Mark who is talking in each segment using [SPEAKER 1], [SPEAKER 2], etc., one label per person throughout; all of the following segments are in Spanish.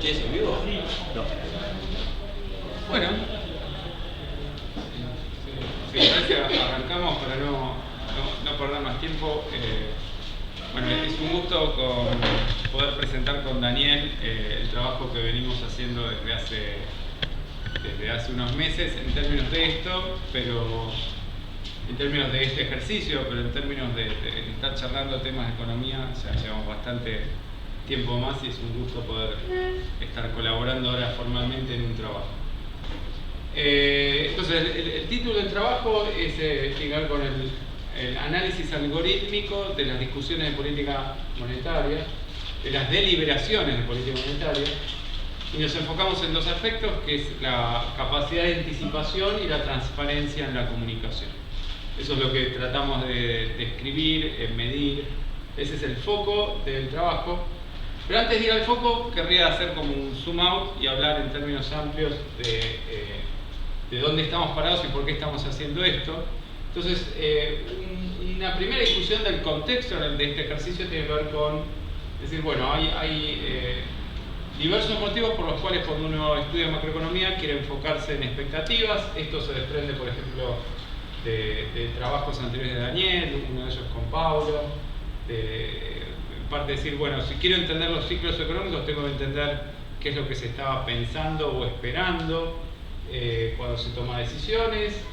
[SPEAKER 1] Che, ¿es en vivo?
[SPEAKER 2] No.
[SPEAKER 3] Bueno, sí, gracias. Arrancamos para no perder más tiempo. Bueno, es un gusto poder presentar con Daniel el trabajo que venimos haciendo desde hace unos meses en términos de esto, pero en términos de este ejercicio, pero en términos de estar charlando temas de economía, ya llevamos bastante tiempo más y es un gusto poder estar colaborando ahora formalmente en un trabajo. Entonces, el título del trabajo tiene que ver con el análisis algorítmico de las discusiones de política monetaria, de las deliberaciones de política monetaria, y nos enfocamos en dos aspectos, que es la capacidad de anticipación y la transparencia en la comunicación. Eso es lo que tratamos de escribir, medir. Ese es el foco del trabajo. Pero antes de ir al foco, querría hacer como un zoom out y hablar en términos amplios de dónde estamos parados y por qué estamos haciendo esto. Entonces, una primera discusión del contexto de este ejercicio tiene que ver con, decir, bueno, hay diversos motivos por los cuales cuando uno estudia macroeconomía quiere enfocarse en expectativas. Esto se desprende, por ejemplo, de trabajos anteriores de Daniel, uno de ellos con Paulo, en parte decir, bueno, si quiero entender los ciclos económicos tengo que entender qué es lo que se estaba pensando o esperando cuando se toma decisiones.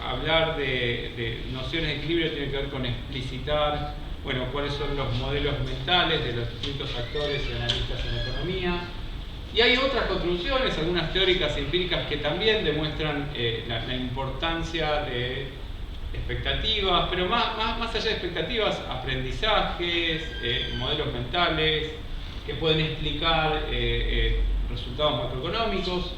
[SPEAKER 3] Hablar de nociones de equilibrio tiene que ver con explicitar, bueno, cuáles son los modelos mentales de los distintos actores y analistas en la economía. Y hay otras contribuciones, algunas teóricas e empíricas que también demuestran la importancia de expectativas, pero más allá de expectativas, aprendizajes, modelos mentales que pueden explicar resultados macroeconómicos.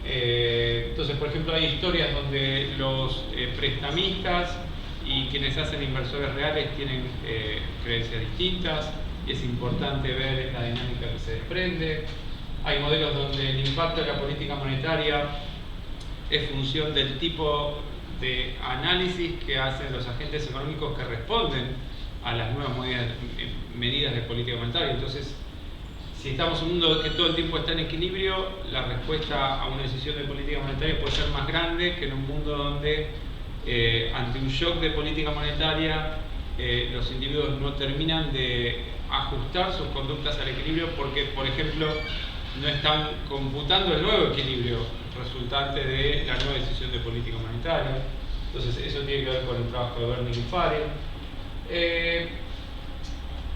[SPEAKER 3] Entonces, por ejemplo, hay historias donde los prestamistas y quienes hacen inversores reales tienen creencias distintas y es importante ver la dinámica que se desprende. Hay modelos donde el impacto de la política monetaria es función del tipo de análisis que hacen los agentes económicos que responden a las nuevas medidas de política monetaria. Entonces, si estamos en un mundo que todo el tiempo está en equilibrio, la respuesta a una decisión de política monetaria puede ser más grande que en un mundo donde ante un shock de política monetaria los individuos no terminan de ajustar sus conductas al equilibrio porque, por ejemplo, no están computando el nuevo equilibrio resultante de la nueva decisión de política monetaria. Entonces eso tiene que ver con el trabajo de Wernicke y Farrell.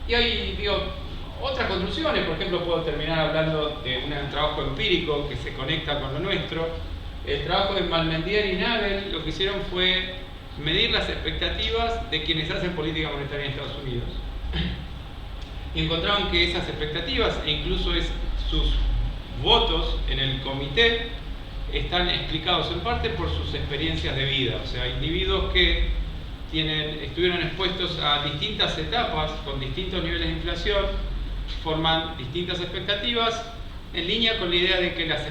[SPEAKER 3] Y hay, otras conclusiones. Por ejemplo, puedo terminar hablando de un trabajo empírico que se conecta con lo nuestro. El trabajo de Malmendier y Nagel lo que hicieron fue medir las expectativas de quienes hacen política monetaria en Estados Unidos. Y encontraron que esas expectativas, e incluso sus votos en el comité, están explicados en parte por sus experiencias de vida. O sea, individuos que estuvieron expuestos a distintas etapas con distintos niveles de inflación, forman distintas expectativas en línea con la idea de que las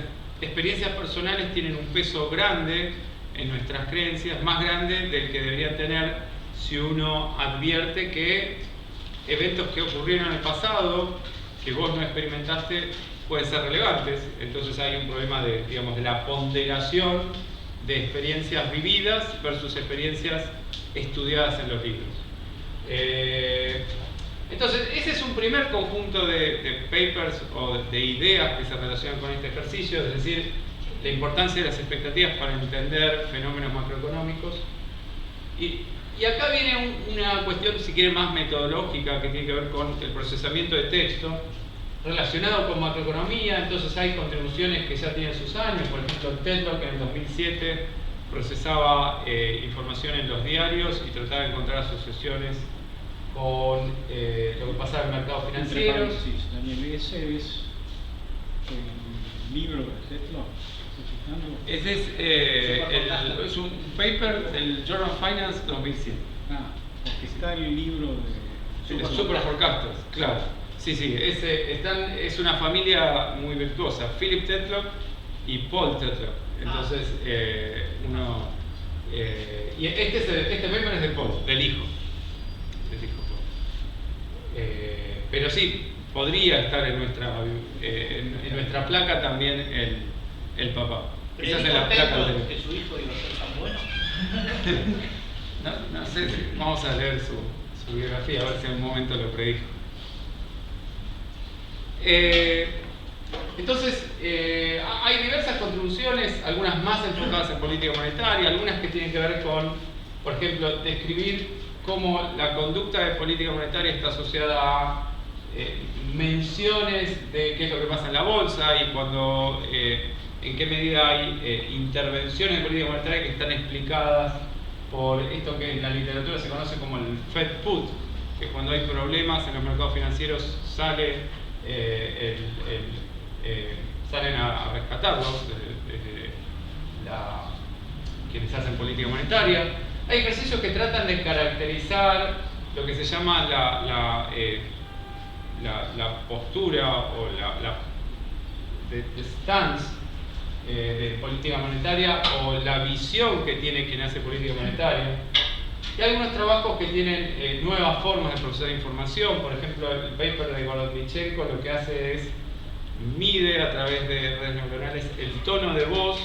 [SPEAKER 3] experiencias personales tienen un peso grande en nuestras creencias, más grande del que deberían tener si uno advierte que eventos que ocurrieron en el pasado, que vos no experimentaste, pueden ser relevantes. Entonces hay un problema de la ponderación de experiencias vividas versus experiencias estudiadas en los libros. Entonces, ese es un primer conjunto de papers o de ideas que se relacionan con este ejercicio, es decir, la importancia de las expectativas para entender fenómenos macroeconómicos. Y acá viene una cuestión, si quiere, más metodológica, que tiene que ver con el procesamiento de texto relacionado con macroeconomía. Entonces hay contribuciones que ya tienen sus años. Por ejemplo, Tetlock en el 2007 procesaba información en los diarios y trataba de encontrar asociaciones con lo que pasaba en mercados financieros.
[SPEAKER 2] Daniel, ese es el libro de Tetlock.
[SPEAKER 3] Ese es un paper del Journal of Finance 2007.
[SPEAKER 2] Porque está el libro de
[SPEAKER 3] Super Forecasters, claro. Sí, es una familia muy virtuosa, Philip Tetlock y Paul Tetlock. Entonces, y este paper es de Paul, del hijo Paul. Pero sí, podría estar en nuestra placa también el papá. Esa es la placa del...
[SPEAKER 1] que su hijo iba a ser tan bueno.
[SPEAKER 3] No sé, vamos a leer su biografía, a ver si en un momento lo predijo. Entonces, hay diversas contribuciones, algunas más enfocadas en política monetaria, algunas que tienen que ver con, por ejemplo, describir cómo la conducta de política monetaria está asociada a menciones de qué es lo que pasa en la bolsa y cuando, en qué medida hay intervenciones de política monetaria que están explicadas por esto que en la literatura se conoce como el Fed Put, que cuando hay problemas en los mercados financieros salen a rescatarlos quienes hacen política monetaria. Hay ejercicios que tratan de caracterizar lo que se llama la postura o the stance de política monetaria o la visión que tiene quien hace política monetaria. Y hay algunos trabajos que tienen nuevas formas de procesar información. Por ejemplo, el paper de Golodnichenko lo que hace es mide a través de redes neuronales el tono de voz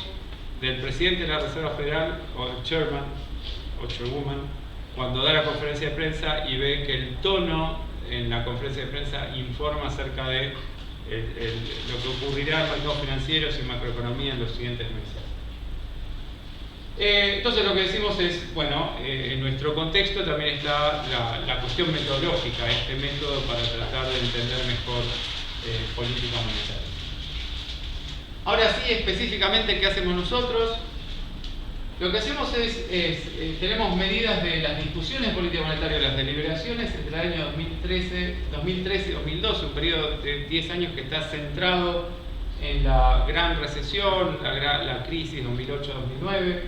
[SPEAKER 3] del presidente de la Reserva Federal o el chairman o chairwoman cuando da la conferencia de prensa y ve que el tono en la conferencia de prensa informa acerca de lo que ocurrirá en mercados financieros y macroeconomía en los siguientes meses. Entonces lo que decimos es, bueno, en nuestro contexto también está la cuestión metodológica, este método para tratar de entender mejor política monetaria. Ahora sí, específicamente, ¿qué hacemos nosotros? Lo que hacemos es tenemos medidas de las discusiones de política monetaria, las deliberaciones entre el año 2013 y 2012, un periodo de 10 años que está centrado en la gran recesión, la crisis 2008-2009.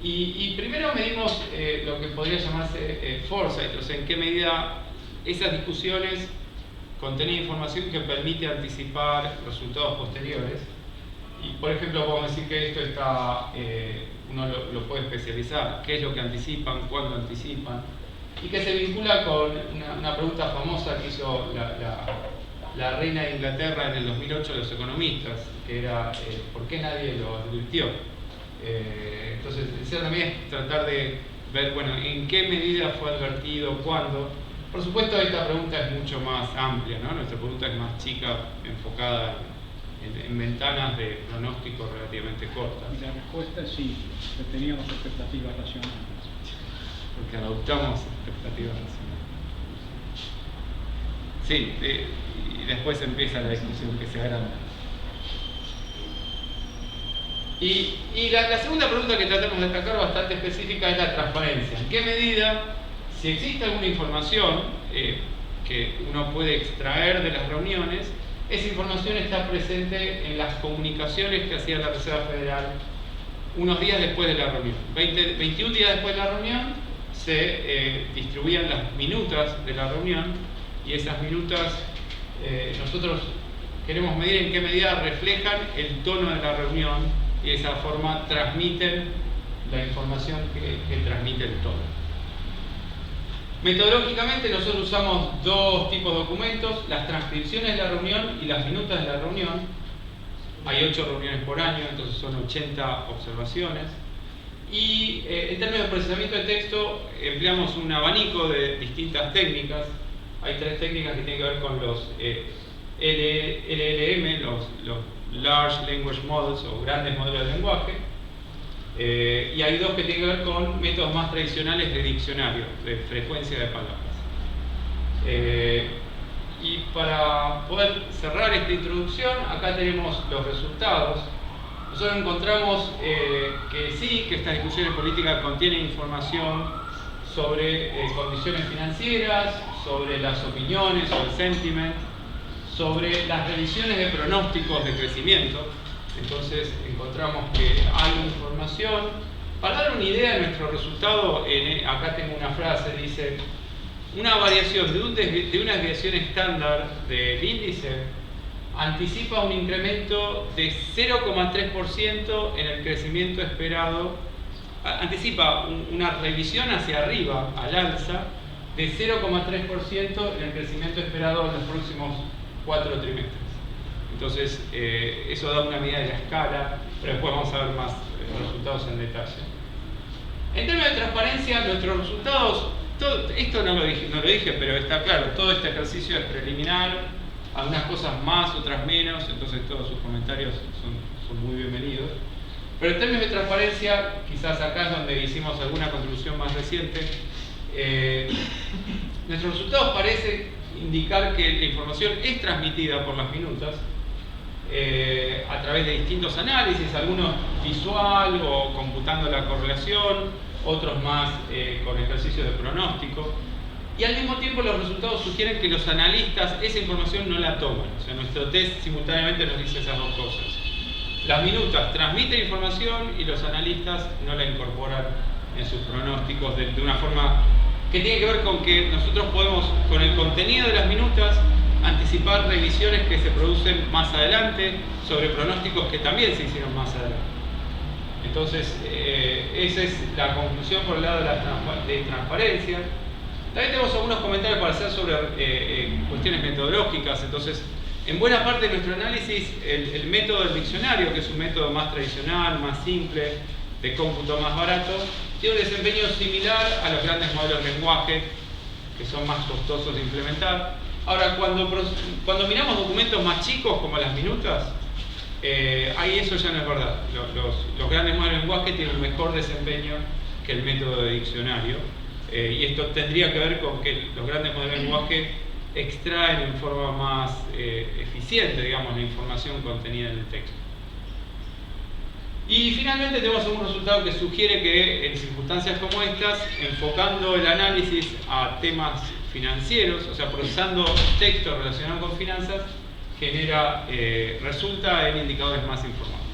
[SPEAKER 3] Y primero medimos lo que podría llamarse foresight, o sea, en qué medida esas discusiones contenían información que permite anticipar resultados posteriores. Y por ejemplo, podemos decir que esto está, uno lo puede especializar, qué es lo que anticipan, cuándo anticipan, y que se vincula con una pregunta famosa que hizo la reina de Inglaterra en el 2008 a los economistas, que era ¿por qué nadie lo advirtió? Entonces, eso también es tratar de ver, bueno, en qué medida fue advertido, cuándo. Por supuesto, esta pregunta es mucho más amplia, ¿no? Nuestra pregunta es más chica, enfocada en ventanas de pronóstico relativamente cortas.
[SPEAKER 2] Y la respuesta es sí, que teníamos expectativas racionales.
[SPEAKER 3] Porque adoptamos expectativas racionales. Sí, y después empieza la discusión que se agranda. Y la segunda pregunta que tratamos de destacar bastante específica es la transparencia. ¿En qué medida, si existe alguna información que uno puede extraer de las reuniones, esa información está presente en las comunicaciones que hacía la Reserva Federal unos días después de la reunión? 21 días después de la reunión se distribuían las minutas de la reunión y esas minutas nosotros queremos medir en qué medida reflejan el tono de la reunión y de esa forma transmiten la información que transmite el tono. Metodológicamente nosotros usamos dos tipos de documentos, las transcripciones de la reunión y las minutas de la reunión. Hay 8 reuniones por año, entonces son 80 observaciones. Y en términos de procesamiento de texto empleamos un abanico de distintas técnicas. Hay 3 técnicas que tienen que ver con los LLM, los Large Language Models o grandes modelos de lenguaje. Y hay 2 que tienen que ver con métodos más tradicionales de diccionario, de frecuencia de palabras. Y para poder cerrar esta introducción, acá tenemos los resultados. Nosotros encontramos que sí, que estas discusiones políticas contienen información sobre condiciones financieras, sobre las opiniones, sobre el sentiment, sobre las revisiones de pronósticos de crecimiento. Entonces encontramos que hay información. Para dar una idea de nuestro resultado, acá tengo una frase, dice: una variación de una desviación estándar del índice anticipa un incremento de 0,3% en el crecimiento esperado, anticipa una revisión hacia arriba, al alza, de 0,3% en el crecimiento esperado en los próximos 4 trimestres. Entonces, eso da una medida de la escala, pero después vamos a ver más resultados en detalle. En términos de transparencia, nuestros resultados, esto no lo dije, pero está claro, todo este ejercicio es preliminar, algunas cosas más, otras menos, entonces todos sus comentarios son muy bienvenidos. Pero en términos de transparencia, quizás acá es donde hicimos alguna contribución más reciente. Nuestros resultados parecen indicar que la información es transmitida por las minutas a través de distintos análisis, algunos visual o computando la correlación, otros más con ejercicios de pronóstico. Y al mismo tiempo los resultados sugieren que los analistas esa información no la toman. O sea, nuestro test simultáneamente nos dice esas dos cosas. Las minutas transmiten información y los analistas no la incorporan en sus pronósticos de una forma que tiene que ver con que nosotros podemos, con el contenido de las minutas, anticipar revisiones que se producen más adelante sobre pronósticos que también se hicieron más adelante. Entonces, esa es la conclusión por el lado de transparencia. También tenemos algunos comentarios para hacer sobre cuestiones metodológicas. Entonces, en buena parte de nuestro análisis, el método del diccionario, que es un método más tradicional, más simple, de cómputo más barato, tiene un desempeño similar a los grandes modelos de lenguaje, que son más costosos de implementar. Ahora, cuando miramos documentos más chicos, como las minutas, ahí eso ya no es verdad. Los grandes modelos de lenguaje tienen un mejor desempeño que el método de diccionario. Y esto tendría que ver con que los grandes modelos de lenguaje extraen en forma más eficiente, digamos, la información contenida en el texto. Y finalmente tenemos un resultado que sugiere que en circunstancias como estas, enfocando el análisis a temas financieros, o sea, procesando texto relacionado con finanzas, resulta en indicadores más informados.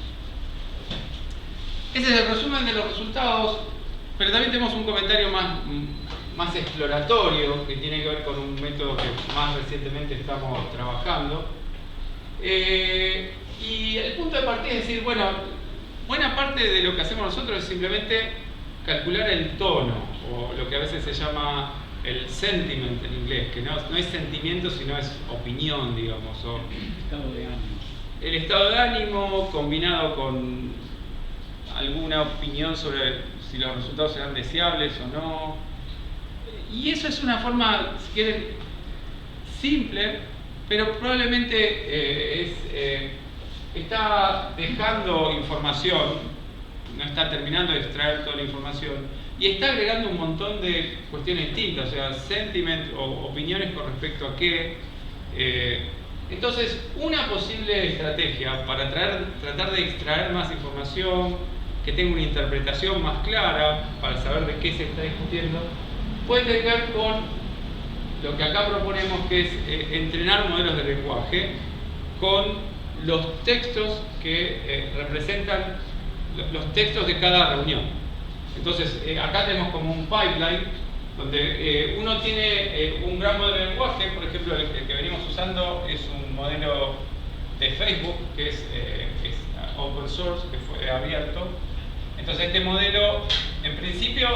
[SPEAKER 3] Ese es el resumen de los resultados, pero también tenemos un comentario más exploratorio que tiene que ver con un método que más recientemente estamos trabajando. Y el punto de partida es decir, bueno, buena parte de lo que hacemos nosotros es simplemente calcular el tono, o lo que a veces se llama el sentiment en inglés, que no es sentimiento, sino es opinión, digamos, o
[SPEAKER 2] Estado de ánimo.
[SPEAKER 3] el estado de ánimo combinado con alguna opinión sobre si los resultados serán deseables o no. Y eso es una forma, si quieren, simple, pero probablemente está dejando información, no está terminando de extraer toda la información, y está agregando un montón de cuestiones distintas, o sea, sentiment o opiniones con respecto a qué. Entonces, una posible estrategia para tratar de extraer más información, que tenga una interpretación más clara para saber de qué se está discutiendo, puede tener que ver con lo que acá proponemos, que es entrenar modelos de lenguaje con los textos que representan los textos de cada reunión. Entonces, acá tenemos como un pipeline donde uno tiene un gran modelo de lenguaje. Por ejemplo, el que venimos usando es un modelo de Facebook que es open source, que fue abierto. Entonces, este modelo en principio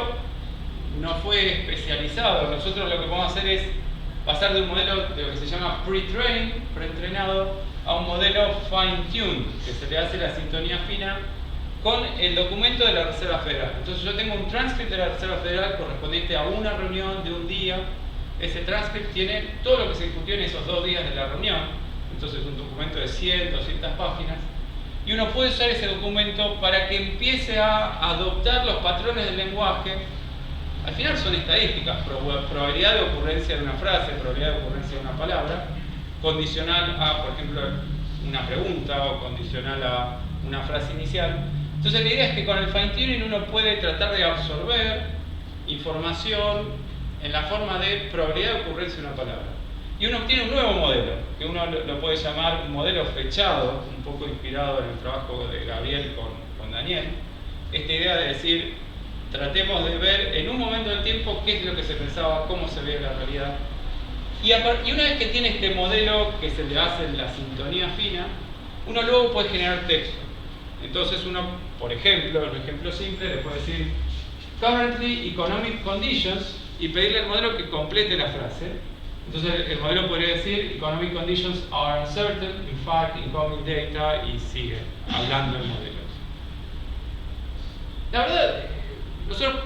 [SPEAKER 3] no fue especializado. Nosotros lo que podemos hacer es pasar de un modelo de lo que se llama pre-trained, preentrenado, a un modelo fine-tuned, que se le hace la sintonía fina con el documento de la Reserva Federal. Entonces yo tengo un transcript de la Reserva Federal correspondiente a una reunión de un día. Ese transcript tiene todo lo que se discutió en esos 2 días de la reunión. Entonces es un documento de 100, 200 páginas. Y uno puede usar ese documento para que empiece a adoptar los patrones del lenguaje. Al final son estadísticas, probabilidad de ocurrencia de una frase, probabilidad de ocurrencia de una palabra, condicional a, por ejemplo, una pregunta o condicional a una frase inicial. Entonces la idea es que con el fine-tuning uno puede tratar de absorber información en la forma de probabilidad de ocurrencia de una palabra. Y uno obtiene un nuevo modelo, que uno lo puede llamar un modelo fechado, un poco inspirado en el trabajo de Gabriel con Daniel. Esta idea de decir, tratemos de ver en un momento del tiempo qué es lo que se pensaba, cómo se ve la realidad. Y una vez que tiene este modelo que se le hace la sintonía fina, uno luego puede generar texto. Entonces uno, por ejemplo, un ejemplo simple, le puede decir currently economic conditions y pedirle al modelo que complete la frase. Entonces el modelo podría decir economic conditions are uncertain, in fact, incoming data, y sigue hablando el modelo. La verdad, nosotros,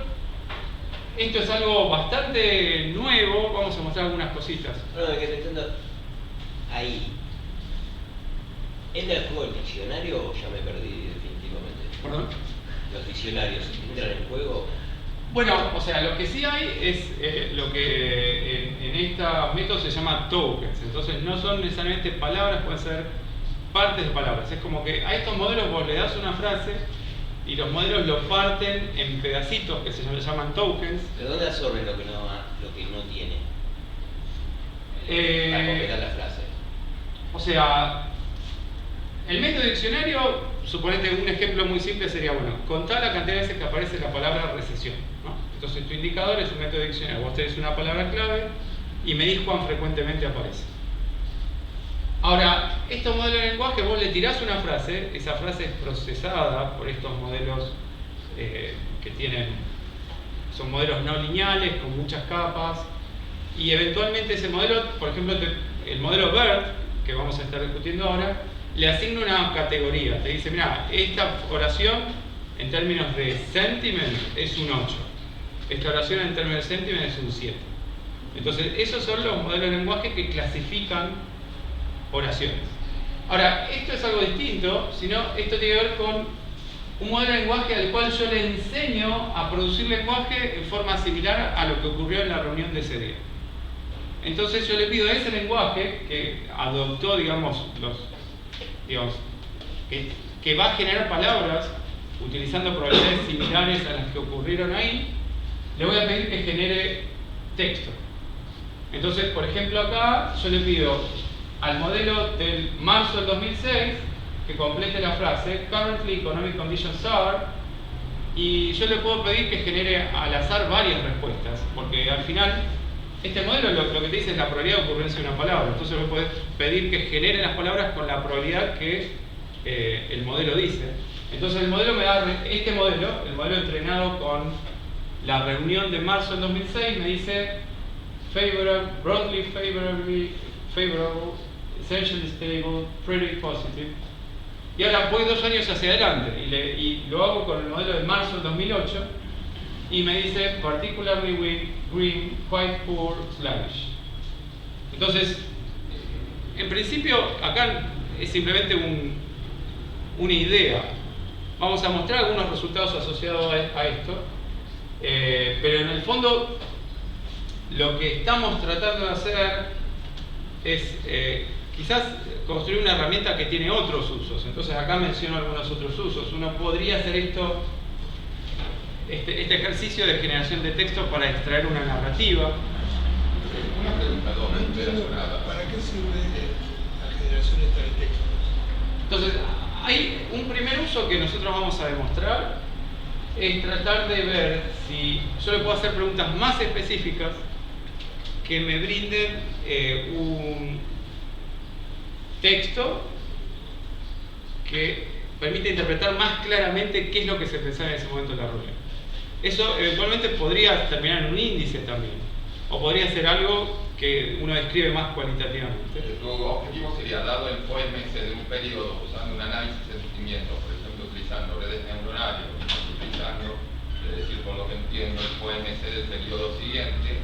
[SPEAKER 3] esto es algo bastante nuevo, vamos a mostrar algunas cositas.
[SPEAKER 1] No, es que pensando ahí, ¿entra en juego el diccionario o ya me perdí definitivamente?
[SPEAKER 3] ¿Perdón?
[SPEAKER 1] ¿Los diccionarios entran en juego?
[SPEAKER 3] Bueno, o sea, lo que sí hay es lo que en estos métodos se llama tokens. Entonces no son necesariamente palabras, pueden ser partes de palabras. Es como que a estos modelos vos le das una frase y los modelos lo parten en pedacitos que se llaman tokens.
[SPEAKER 1] ¿De dónde absorben lo que no tiene? Para completar la frase.
[SPEAKER 3] O sea, el método diccionario, suponete un ejemplo muy simple sería, bueno, contá la cantidad de veces que aparece la palabra recesión, ¿no? Entonces tu indicador es un método diccionario, vos tenés una palabra clave y medís cuán frecuentemente aparece. Ahora, estos modelos de lenguaje, vos le tirás una frase, esa frase es procesada por estos modelos que son modelos no lineales, con muchas capas, y eventualmente ese modelo, por ejemplo, el modelo BERT, que vamos a estar discutiendo ahora, le asigna una categoría. Te dice, mira, esta oración en términos de sentiment es un 8. Esta oración en términos de sentiment es un 7. Entonces, esos son los modelos de lenguaje que clasifican oraciones. Ahora, esto es algo distinto, sino esto tiene que ver con un modelo de lenguaje al cual yo le enseño a producir lenguaje en forma similar a lo que ocurrió en la reunión de ese día. Entonces yo le pido a ese lenguaje que adoptó, digamos, que va a generar palabras utilizando probabilidades similares a las que ocurrieron ahí, le voy a pedir que genere texto. Entonces, por ejemplo, acá yo le pido al modelo del marzo del 2006 que complete la frase currently economic conditions are, y yo le puedo pedir que genere al azar varias respuestas, porque al final este modelo lo que te dice es la probabilidad de ocurrencia de una palabra. Entonces le puedes pedir que genere las palabras con la probabilidad que el modelo dice. Entonces el modelo me da, este modelo, el modelo entrenado con la reunión de marzo del 2006, me dice favorable, broadly favorable, essentially stable, pretty positive. Y ahora voy 2 años hacia adelante y lo hago con el modelo de marzo del 2008 y me dice particularly weak, green, quite poor, sluggish. Entonces, en principio, acá es simplemente una idea. Vamos a mostrar algunos resultados asociados a esto, pero en el fondo lo que estamos tratando de hacer es quizás construir una herramienta que tiene otros usos. Entonces acá menciono algunos otros usos. Uno podría hacer este ejercicio de generación de texto para extraer una narrativa.
[SPEAKER 4] Una pregunta, no entiendo nada. ¿Para qué sirve la generación esta de textos?
[SPEAKER 3] Entonces, hay un primer uso que nosotros vamos a demostrar, es tratar de ver si yo le puedo hacer preguntas más específicas que me brinden un texto que permite interpretar más claramente qué es lo que se pensaba en ese momento de la reunión. Eso eventualmente podría terminar en un índice también, o podría ser algo que uno describe más cualitativamente.
[SPEAKER 5] Tu objetivo sería, dado el FOMS de un periodo, usando un análisis de sentimiento, por ejemplo, utilizando redes neuronales, utilizando, es decir, por lo que entiendo, el FOMS del periodo siguiente,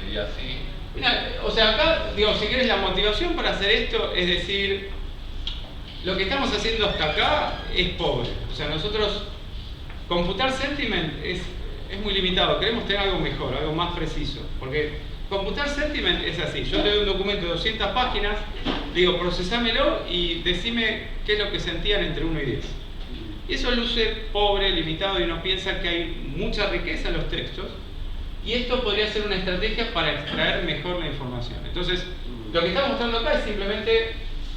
[SPEAKER 5] sería así.
[SPEAKER 3] Mira, o sea, acá, digo, si quieres, la motivación para hacer esto es decir, lo que estamos haciendo hasta acá es pobre. O sea, nosotros, computar sentiment es muy limitado, queremos tener algo mejor, algo más preciso, porque computar sentiment es así, yo te doy un documento de 200 páginas, digo, procesámelo y decime qué es lo que sentían entre 1 y 10. Y eso luce pobre, limitado, y uno piensa que hay mucha riqueza en los textos, y esto podría ser una estrategia para extraer mejor la información. Entonces, lo que estamos mostrando acá es simplemente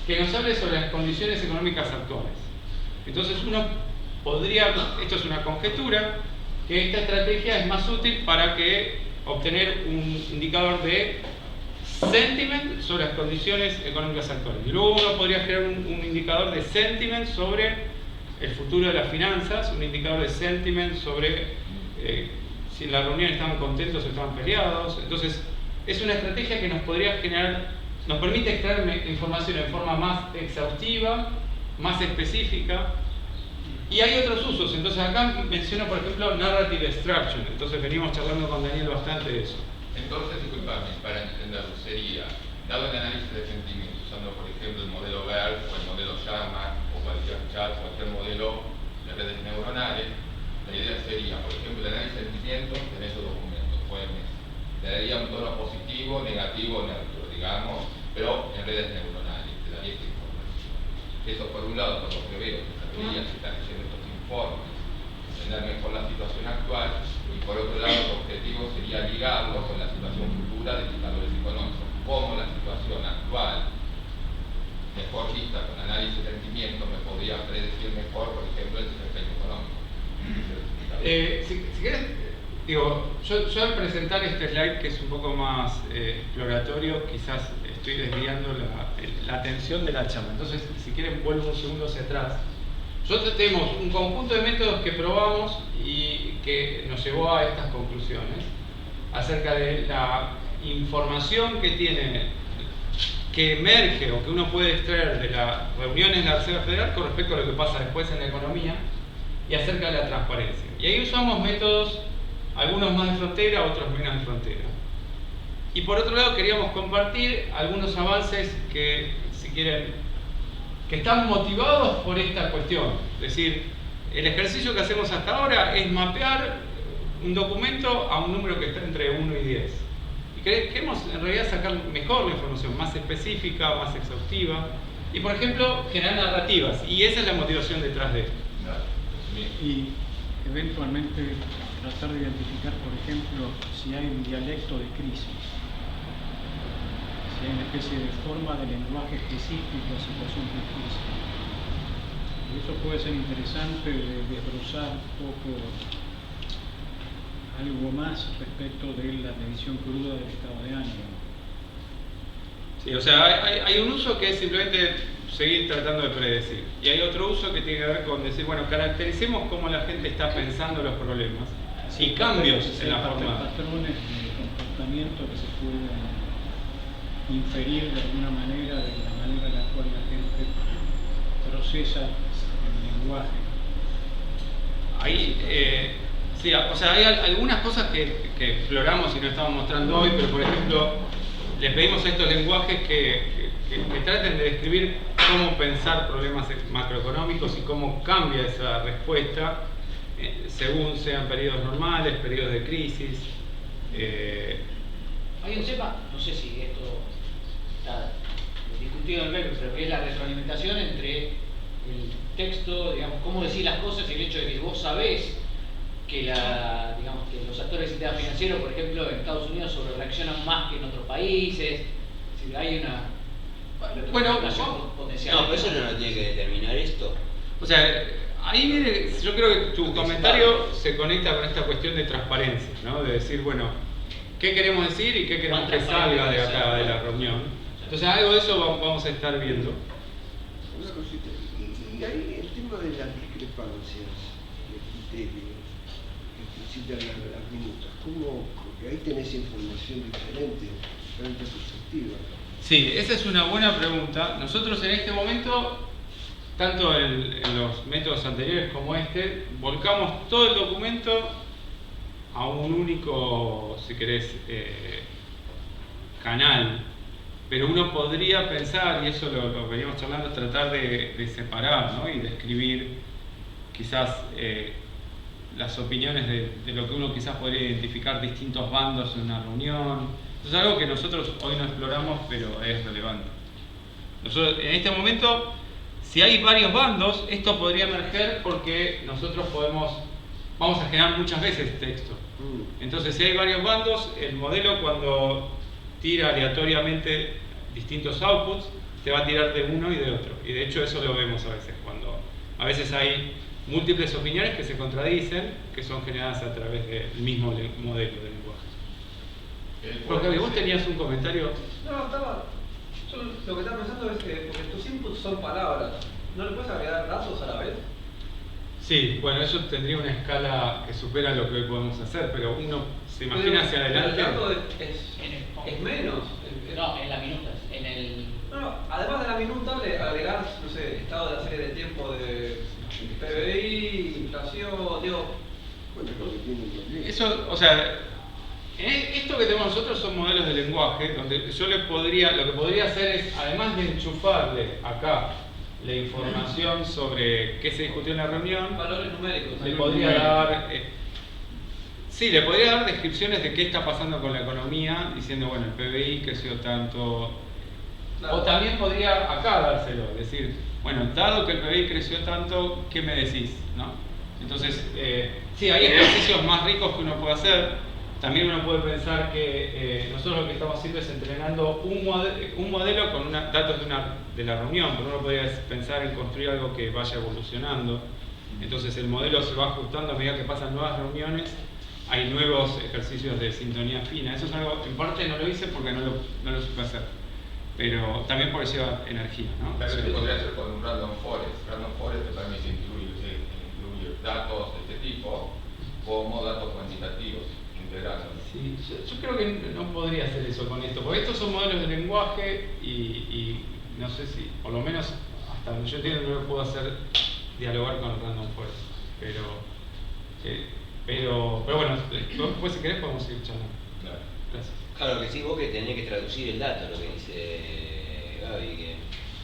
[SPEAKER 3] que nos hable sobre las condiciones económicas actuales. Entonces uno podría, esto es una conjetura, que esta estrategia es más útil para obtener un indicador de sentiment sobre las condiciones económicas actuales. Y luego uno podría crear un indicador de sentiment sobre el futuro de las finanzas, un indicador de sentiment sobre si en la reunión estaban contentos o estaban peleados. Entonces, es una estrategia que nos podría generar, nos permite extraer información en forma más exhaustiva, más específica. Y hay otros usos. Entonces, acá menciono, por ejemplo, narrative extraction. Entonces, venimos charlando con Daniel bastante de eso.
[SPEAKER 5] Entonces, disculpame, para entenderlo, sería, dado el análisis de sentimiento, usando por ejemplo el modelo BERT o el modelo Llama o cualquier chat, cualquier modelo de redes neuronales, la idea sería, por ejemplo, el análisis de sentimientos en esos documentos, OMS. Te daría un tono positivo, negativo, neutro, digamos, pero en redes neuronales, te daría esta información. Eso por un lado, por lo que veo, que serviría si están leyendo estos informes, entender mejor la situación actual, y por otro lado, el objetivo sería ligarlo con la situación futura de indicadores económicos. Cómo la situación actual, mejor vista con análisis de sentimientos, me podría predecir mejor, por ejemplo, el desempeño económico.
[SPEAKER 3] Si querés, digo, yo al presentar este slide, que es un poco más exploratorio, quizás estoy desviando la atención de la charla. Entonces, si quieren, vuelvo un segundo hacia atrás. Nosotros tenemos un conjunto de métodos que probamos y que nos llevó a estas conclusiones acerca de la información que emerge o que uno puede extraer de las reuniones de la Reserva Federal con respecto a lo que pasa después en la economía y acerca de la transparencia. Y ahí usamos métodos, algunos más de frontera, otros menos de frontera. Y por otro lado queríamos compartir algunos avances que, si quieren, que están motivados por esta cuestión. Es decir, el ejercicio que hacemos hasta ahora es mapear un documento a un número que está entre 1 y 10. Y queremos en realidad sacar mejor la información, más específica, más exhaustiva. Y por ejemplo, generar narrativas. Y esa es la motivación detrás de esto.
[SPEAKER 2] Y eventualmente tratar de identificar, por ejemplo, si hay un dialecto de crisis, si hay una especie de forma de lenguaje específico a situación de crisis. Y eso puede ser interesante de desbrozar un poco algo más respecto de la medición cruda del estado de ánimo.
[SPEAKER 3] Sí, o sea, hay un uso que es simplemente seguir tratando de predecir. Y hay otro uso que tiene que ver con decir, bueno, caractericemos cómo la gente está pensando los problemas y cambios en la forma.
[SPEAKER 2] Patrones de comportamiento que se pueden inferir de alguna manera de la manera en la cual la gente procesa el lenguaje.
[SPEAKER 3] Ahí, sí, o sea, hay algunas cosas que exploramos y no estamos mostrando hoy, pero por ejemplo, les pedimos a estos lenguajes que traten de describir cómo pensar problemas macroeconómicos y cómo cambia esa respuesta según sean periodos normales, periodos de crisis.
[SPEAKER 6] Hay un tema, no sé si esto está discutido en el paper, pero que es la retroalimentación entre el texto, digamos, cómo decir las cosas y el hecho de que vos sabés que, digamos, que los actores del sistema financiero, por ejemplo, en Estados Unidos sobre reaccionan más que en otros países. Es decir, hay una retroalimentación potencial.
[SPEAKER 1] No, pero eso no lo tiene que determinar esto.
[SPEAKER 3] O sea, ahí viene, yo creo que tu comentario se conecta con esta cuestión de transparencia, ¿no? De decir, bueno, ¿qué queremos decir y qué queremos que salga de acá, de la reunión? Entonces, algo de eso vamos a estar viendo.
[SPEAKER 7] Una cosita, y ahí el tema de las discrepancias de criterios que citan las minutas, ¿cómo? Porque ahí tenés información diferente, diferentes perspectivas.
[SPEAKER 3] Sí, esa es una buena pregunta. Nosotros en este momento, tanto en los métodos anteriores como este, volcamos todo el documento a un único, si querés, canal. Pero uno podría pensar, y eso lo veníamos charlando, tratar de separar, ¿no? Y de escribir quizás las opiniones de lo que uno quizás podría identificar distintos bandos en una reunión. Eso es algo que nosotros hoy no exploramos, pero es relevante. Nosotros, en este momento, si hay varios bandos, esto podría emerger porque nosotros vamos a generar muchas veces texto. Entonces, si hay varios bandos, el modelo cuando tira aleatoriamente distintos outputs, te va a tirar de uno y de otro. Y de hecho eso lo vemos a veces, cuando a veces hay múltiples opiniones que se contradicen, que son generadas a través del mismo modelo de lenguaje. Porque vos tenías un comentario.
[SPEAKER 8] No, yo lo que estaba pensando es que porque tus inputs son palabras, ¿no le puedes agregar datos a la vez?
[SPEAKER 3] Sí, bueno, eso tendría una escala que supera lo que hoy podemos hacer, pero uno se imagina hacia adelante.
[SPEAKER 8] El dato es
[SPEAKER 6] En el-
[SPEAKER 8] menos.
[SPEAKER 6] No, en las minutas. En el.
[SPEAKER 8] No, además de la minuta, le agregar, no sé, estado de la serie de tiempo de PBI, inflación, digo.
[SPEAKER 7] Bueno, es lo que tiene el problema.
[SPEAKER 3] Eso, o sea, esto que tenemos nosotros son modelos de lenguaje, donde yo lo que podría hacer es, además de enchufarle acá la información sobre qué se discutió en la reunión,
[SPEAKER 8] Valores numéricos.
[SPEAKER 3] le podría dar, sí, le podría dar descripciones de qué está pasando con la economía, diciendo, bueno, el PBI creció tanto.
[SPEAKER 8] Claro.
[SPEAKER 3] O también podría acá dárselo, decir, bueno, dado que el PBI creció tanto, ¿qué me decís? ¿No? Entonces, sí, hay ejercicios más ricos que uno puede hacer. También uno puede pensar que nosotros lo que estamos haciendo es entrenando un modelo con datos de la reunión, pero uno podría pensar en construir algo que vaya evolucionando. Entonces el modelo se va ajustando a medida que pasan nuevas reuniones, hay nuevos ejercicios de sintonía fina. Eso es algo, en parte no lo hice porque no lo supe hacer, pero también porque lleva energía, ¿no?
[SPEAKER 5] Tal vez se podría hacer con un random forest. Random forest te permite incluir datos de este tipo como datos cuantitativos.
[SPEAKER 3] Sí, yo creo que no podría hacer eso con esto, porque estos son modelos de lenguaje y no sé si, por lo menos hasta donde yo entiendo, no lo puedo hacer dialogar con el random forest. Pero bueno, después si querés podemos seguir charlando.
[SPEAKER 5] Claro.
[SPEAKER 3] Gracias.
[SPEAKER 1] Claro, que sí, vos que tenés que traducir el dato, lo que dice Gaby.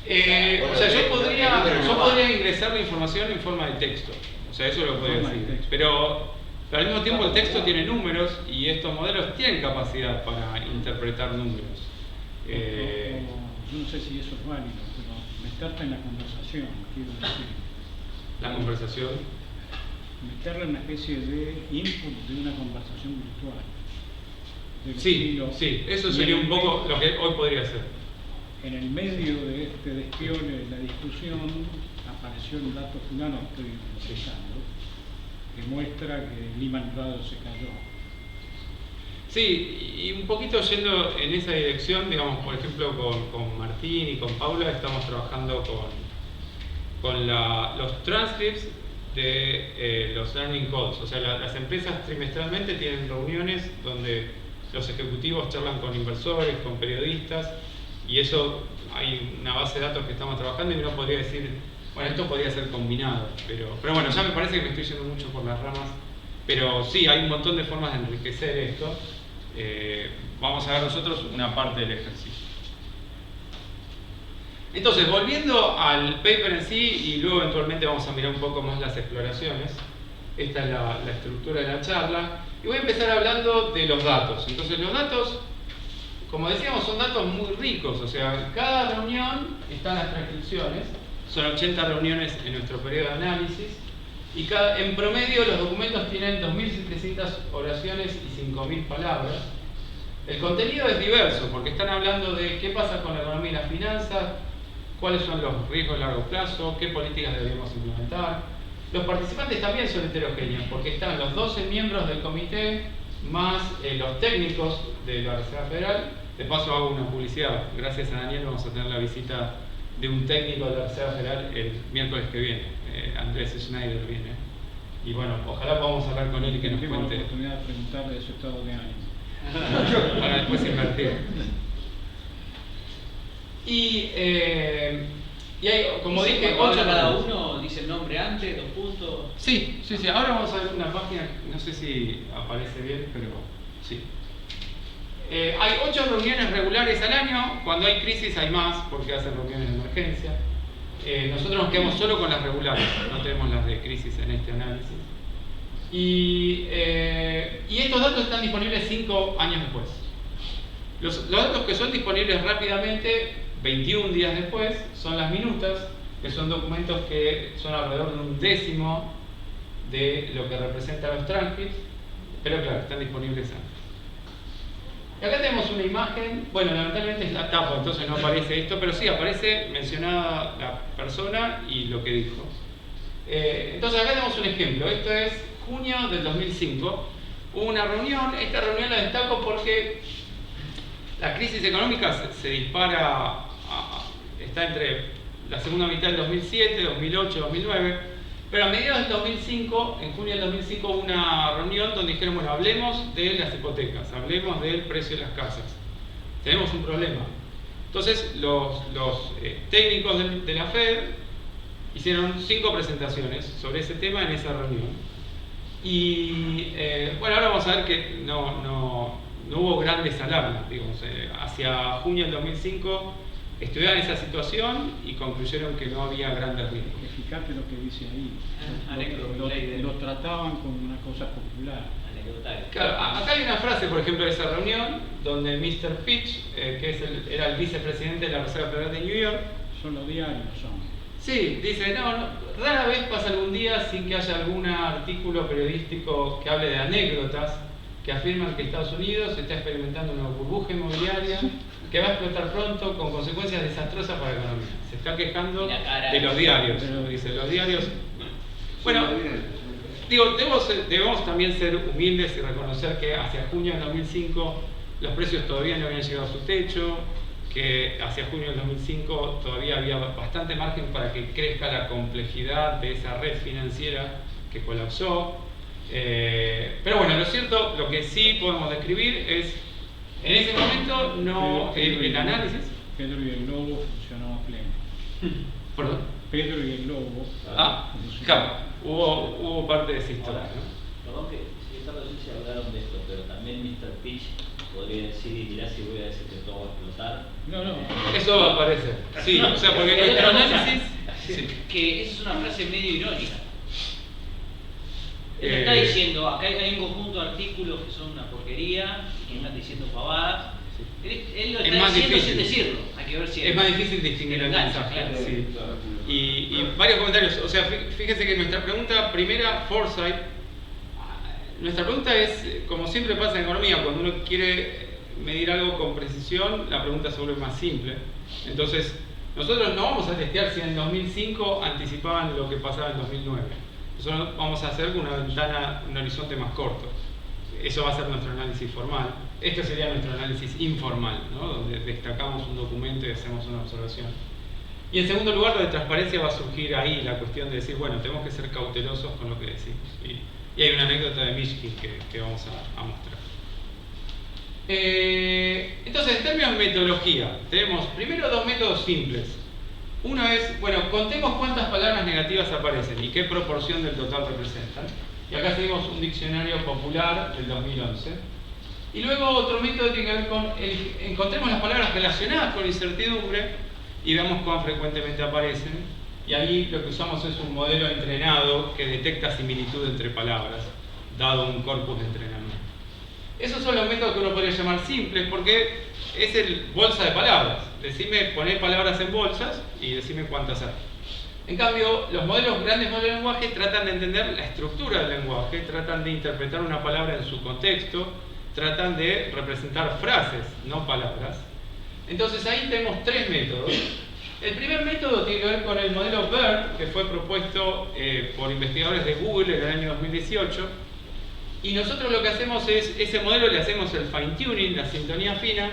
[SPEAKER 1] Que...
[SPEAKER 3] O sea, yo
[SPEAKER 1] no va.
[SPEAKER 3] podría ingresar la información en forma de texto, o sea, eso lo podría
[SPEAKER 2] Forma de
[SPEAKER 3] decir.
[SPEAKER 2] texto.
[SPEAKER 3] Pero al mismo tiempo el texto tiene números y estos modelos tienen capacidad para interpretar números.
[SPEAKER 2] Yo no sé si eso es válido, pero meterte en la conversación, quiero decir.
[SPEAKER 3] La conversación.
[SPEAKER 2] Meterle una especie de input de una conversación virtual. Del
[SPEAKER 3] Sí,
[SPEAKER 2] estilo,
[SPEAKER 3] sí, eso
[SPEAKER 2] y
[SPEAKER 3] sería
[SPEAKER 2] en
[SPEAKER 3] un
[SPEAKER 2] el
[SPEAKER 3] poco
[SPEAKER 2] medio-
[SPEAKER 3] lo que hoy podría ser.
[SPEAKER 2] En el medio de este despiole de la discusión apareció el dato fulano, estoy citando, que muestra que Lehman Brothers se cayó.
[SPEAKER 3] Sí, y un poquito yendo en esa dirección, digamos, por ejemplo, con Martín y con Paula estamos trabajando con los transcripts de los learning calls. O sea, las empresas trimestralmente tienen reuniones donde los ejecutivos charlan con inversores, con periodistas, y eso hay una base de datos que estamos trabajando y uno podría decir, bueno, esto podría ser combinado, pero bueno, ya me parece que me estoy yendo mucho por las ramas, pero sí, hay un montón de formas de enriquecer esto. Vamos a ver nosotros una parte del ejercicio. Entonces, volviendo al paper en sí, y luego eventualmente vamos a mirar un poco más las exploraciones. Esta es la estructura de la charla. Y voy a empezar hablando de los datos. Entonces, los datos, como decíamos, son datos muy ricos. O sea, cada reunión están las transcripciones. Son 80 reuniones en nuestro periodo de análisis. Y en promedio los documentos tienen 2.700 oraciones y 5.000 palabras. El contenido es diverso, porque están hablando de qué pasa con la economía y las finanzas, cuáles son los riesgos a largo plazo, qué políticas deberíamos implementar. Los participantes también son heterogéneos, porque están los 12 miembros del comité, más los técnicos de la Reserva Federal. De paso hago una publicidad. Gracias a Daniel vamos a tener la visita de un técnico de la Reserva Federal el miércoles que viene. Andrés Schneider viene. Y bueno, ojalá podamos hablar con él y que nos
[SPEAKER 2] Tengo la
[SPEAKER 3] cuente
[SPEAKER 2] oportunidad de preguntarle de su estado de ánimo.
[SPEAKER 3] para después invertir. Y hay, como
[SPEAKER 6] Dice,
[SPEAKER 3] dije,
[SPEAKER 6] cuando
[SPEAKER 3] 8
[SPEAKER 6] habla cada
[SPEAKER 3] reuniones.
[SPEAKER 6] uno dice el nombre antes, 2 puntos.
[SPEAKER 3] Sí. Ahora vamos a ver una página, no sé si aparece bien, pero sí. Hay 8 reuniones regulares al año. Cuando hay crisis hay más, porque hacen reuniones de emergencia. Nosotros nos quedamos solo con las regulares, no tenemos las de crisis en este análisis. Y estos datos están disponibles 5 años después. Los datos que son disponibles rápidamente, 21 días después, son las minutas, que son documentos que son alrededor de 1/10 de lo que representan los transcripts, pero claro, están disponibles antes. Y acá tenemos una imagen, bueno, lamentablemente es la tapa, entonces no aparece esto, pero sí aparece mencionada la persona y lo que dijo. Entonces acá tenemos un ejemplo, esto es junio del 2005, hubo una reunión, esta reunión la destaco porque la crisis económica se dispara, está entre la segunda mitad del 2007, 2008, 2009, Pero a mediados del 2005, en junio del 2005, hubo una reunión donde dijeron, bueno, hablemos de las hipotecas, hablemos del precio de las casas. Tenemos un problema. Entonces, los técnicos de la Fed hicieron 5 presentaciones sobre ese tema en esa reunión. Y bueno, ahora vamos a ver que no hubo grandes alarmas. Digamos, hacia junio del 2005 estudiaron esa situación y concluyeron que no había grandes riesgos.
[SPEAKER 2] Fíjate lo que dice ahí.
[SPEAKER 6] Anécdota.
[SPEAKER 2] Lo trataban como una cosa popular.
[SPEAKER 6] Anecdotario.
[SPEAKER 3] Claro, acá hay una frase, por ejemplo, de esa reunión, donde Mr. Fitch, que era el vicepresidente de la Reserva Federal de New York,
[SPEAKER 2] Son los diarios, son.
[SPEAKER 3] sí, dice, rara vez pasa algún día sin que haya algún artículo periodístico que hable de anécdotas que afirman que Estados Unidos está experimentando una burbuja inmobiliaria que va a explotar pronto con consecuencias desastrosas para la economía. Se está quejando de los diarios, dice, los diarios. Bueno, digo, debemos también ser humildes y reconocer que hacia junio del 2005 los precios todavía no habían llegado a su techo, que hacia junio del 2005 todavía había bastante margen para que crezca la complejidad de esa red financiera que colapsó. Pero bueno, lo cierto, lo que sí podemos describir es, en ese momento el análisis...
[SPEAKER 2] Pedro y el Lobo funcionó a pleno.
[SPEAKER 3] Perdón.
[SPEAKER 2] Pedro y el Lobo.
[SPEAKER 3] Claro, hubo parte de esa historia, ¿no?
[SPEAKER 9] Perdón que esta noche se hablaron de esto, pero también Mr. Pitch podría decir, y dirá si voy a decir que todo va a explotar.
[SPEAKER 2] No.
[SPEAKER 3] Eso va a aparecer. Sí, o sea, porque nuestro análisis... Sí.
[SPEAKER 6] Que esa es una frase medio irónica. Él está diciendo, acá hay un conjunto de artículos que son una porquería y que están diciendo pavadas. Él lo está diciendo sin decirlo. Hay que ver si
[SPEAKER 3] es más difícil distinguir el mensaje.
[SPEAKER 6] Claro.
[SPEAKER 3] Sí. Y varios comentarios. O sea, fíjense que nuestra pregunta primera, Foresight, nuestra pregunta es, como siempre pasa en economía, cuando uno quiere medir algo con precisión, la pregunta se vuelve más simple. Entonces, nosotros no vamos a testear si en el 2005 anticipaban lo que pasaba en 2009. Nosotros vamos a hacer una ventana, un horizonte más corto. Eso va a ser nuestro análisis formal. Este sería nuestro análisis informal, ¿no? Donde destacamos un documento y hacemos una observación. Y en segundo lugar, de transparencia va a surgir ahí la cuestión de decir, bueno, tenemos que ser cautelosos con lo que decimos. Y hay una anécdota de Mishkin que vamos a mostrar. Entonces, en términos de metodología, tenemos primero 2 métodos simples. Uno es, bueno, contemos cuántas palabras negativas aparecen y qué proporción del total representan. Y acá seguimos un diccionario popular del 2011. Y luego otro método tiene que ver con, encontremos las palabras relacionadas con incertidumbre y veamos cuán frecuentemente aparecen. Y ahí lo que usamos es un modelo entrenado que detecta similitud entre palabras, dado un corpus de entrenamiento. Esos son los métodos que uno podría llamar simples porque es el bolsa de palabras. Poné palabras en bolsas y decime cuántas hay. En cambio, los grandes modelos de lenguaje tratan de entender la estructura del lenguaje, tratan de interpretar una palabra en su contexto, tratan de representar frases, no palabras. Entonces ahí tenemos 3 métodos. El primer método tiene que ver con el modelo BERT, que fue propuesto por investigadores de Google en el año 2018. Y nosotros lo que hacemos es, ese modelo le hacemos el fine tuning, la sintonía fina,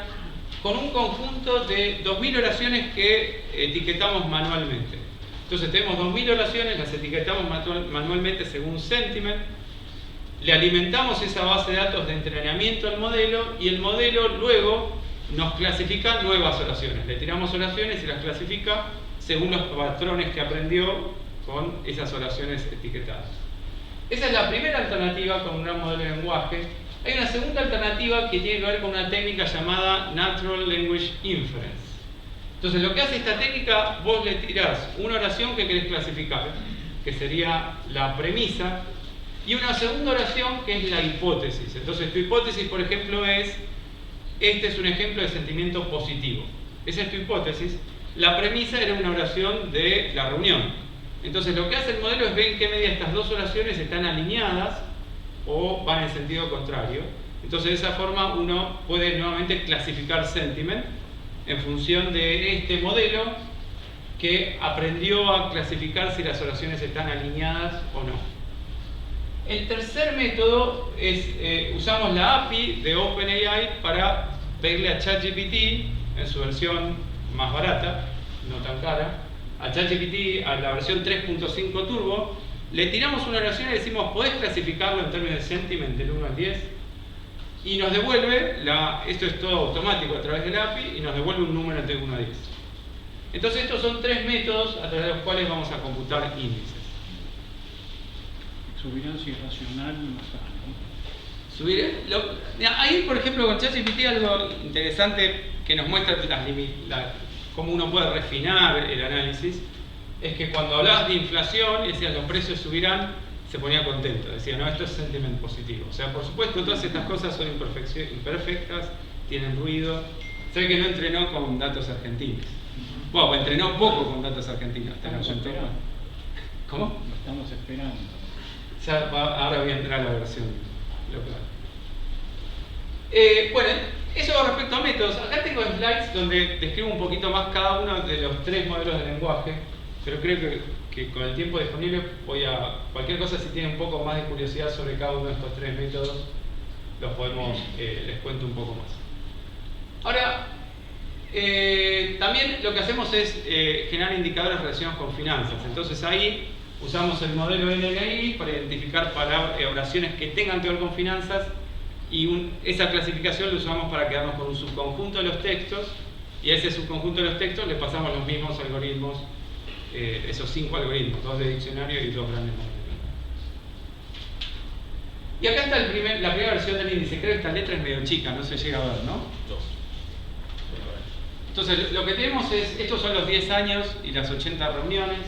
[SPEAKER 3] con un conjunto de 2000 oraciones que etiquetamos manualmente. Entonces tenemos 2000 oraciones, las etiquetamos manualmente según sentiment, le alimentamos esa base de datos de entrenamiento al modelo y el modelo luego nos clasifica nuevas oraciones. Le tiramos oraciones y las clasifica según los patrones que aprendió con esas oraciones etiquetadas. Esa es la primera alternativa con un gran modelo de lenguaje. Hay una segunda alternativa que tiene que ver con una técnica llamada Natural Language Inference. Entonces lo que hace esta técnica, vos le tirás una oración que querés clasificar, que sería la premisa, y una segunda oración que es la hipótesis. Entonces tu hipótesis, por ejemplo, es, este es un ejemplo de sentimiento positivo. Esa es tu hipótesis. La premisa era una oración de la reunión. Entonces lo que hace el modelo es ver en qué medida estas 2 oraciones están alineadas o van en sentido contrario. Entonces de esa forma uno puede nuevamente clasificar sentiment en función de este modelo que aprendió a clasificar si las oraciones están alineadas o no. El tercer método es, usamos la API de OpenAI para pedirle a ChatGPT, en su versión más barata, no tan cara, a ChatGPT, a la versión 3.5 Turbo, le tiramos una oración y le decimos, ¿podés clasificarlo en términos de sentiment del 1 al 10? Y nos devuelve, esto es todo automático a través del API, y nos devuelve un número entre 1 a 10. Entonces estos son 3 métodos a través de los cuales vamos a computar índices.
[SPEAKER 2] Exuberancia irracional y masana, ¿no?
[SPEAKER 3] Ahí, por ejemplo, con ChatGPT algo interesante que nos muestra cómo uno puede refinar el análisis, es que cuando hablabas de inflación y decías los precios subirán, se ponía contento, decía, no, esto es sentiment positivo. O sea, por supuesto, todas estas cosas son imperfectas, tienen ruido. Se ve que no entrenó con datos argentinos. Bueno, entrenó poco con datos argentinos. ¿Cómo?
[SPEAKER 2] Lo estamos esperando.
[SPEAKER 3] Ahora voy a entrar a la versión local. Bueno, eso respecto a métodos. Acá tengo slides donde describo un poquito más cada uno de los 3 modelos de lenguaje, pero creo que con el tiempo disponible cualquier cosa, si tienen un poco más de curiosidad sobre cada uno de estos 3 métodos, los podemos, les cuento un poco más. Ahora, también lo que hacemos es generar indicadores relacionados con finanzas. Entonces ahí usamos el modelo NLI para identificar oraciones que tengan que ver con finanzas, y esa clasificación la usamos para quedarnos con un subconjunto de los textos, y a ese subconjunto de los textos le pasamos los mismos algoritmos, esos 5 algoritmos, 2 de diccionario y 2 grandes modelos. Y acá está la primera versión del índice. Creo que esta letra es medio chica, no se llega a ver, ¿no? Entonces, lo que tenemos es, estos son los 10 años y las 80 reuniones.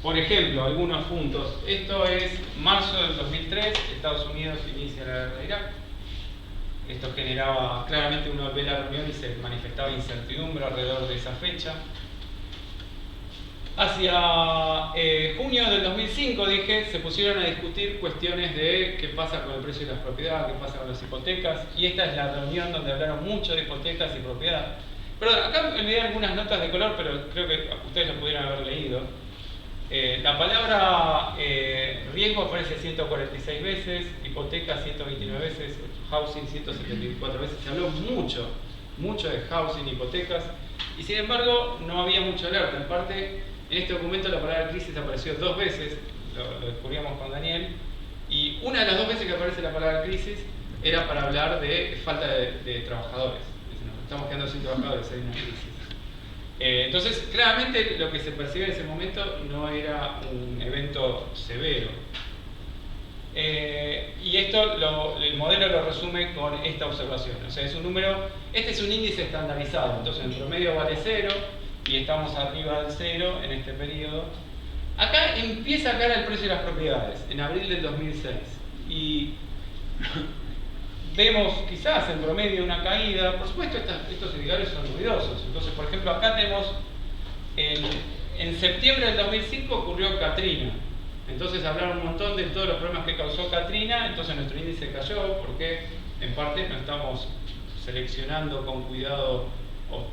[SPEAKER 3] Por ejemplo, algunos puntos. Esto es marzo del 2003, Estados Unidos inicia la guerra de Irak. Esto generaba, claramente uno ve la reunión y se manifestaba incertidumbre alrededor de esa fecha. Hacia junio del 2005, se pusieron a discutir cuestiones de qué pasa con el precio de las propiedades, qué pasa con las hipotecas, y esta es la reunión donde hablaron mucho de hipotecas y propiedad. Perdón, acá me olvidé algunas notas de color, pero creo que ustedes lo pudieran haber leído. La palabra riesgo aparece 146 veces, hipoteca 129 veces, housing 174 veces. Se habló mucho de housing, hipotecas, y sin embargo no había mucha alerta. En parte, en este documento la palabra crisis apareció 2 veces, lo descubríamos con Daniel, y una de las 2 veces que aparece la palabra crisis era para hablar de falta de trabajadores. Nos estamos quedando sin trabajadores, hay una crisis. Entonces, claramente lo que se percibía en ese momento no era un evento severo. Y esto el modelo lo resume con esta observación. O sea, es un número, este es un índice estandarizado, entonces en promedio vale 0 y estamos arriba del 0 en este periodo. Acá empieza a caer el precio de las propiedades, en abril del 2006. Y vemos quizás en promedio una caída. Por supuesto, estos indicadores son ruidosos. Entonces, por ejemplo, acá tenemos en septiembre del 2005 ocurrió Katrina. Entonces hablaron un montón de todos los problemas que causó Katrina. Entonces nuestro índice cayó porque en parte no estamos seleccionando con cuidado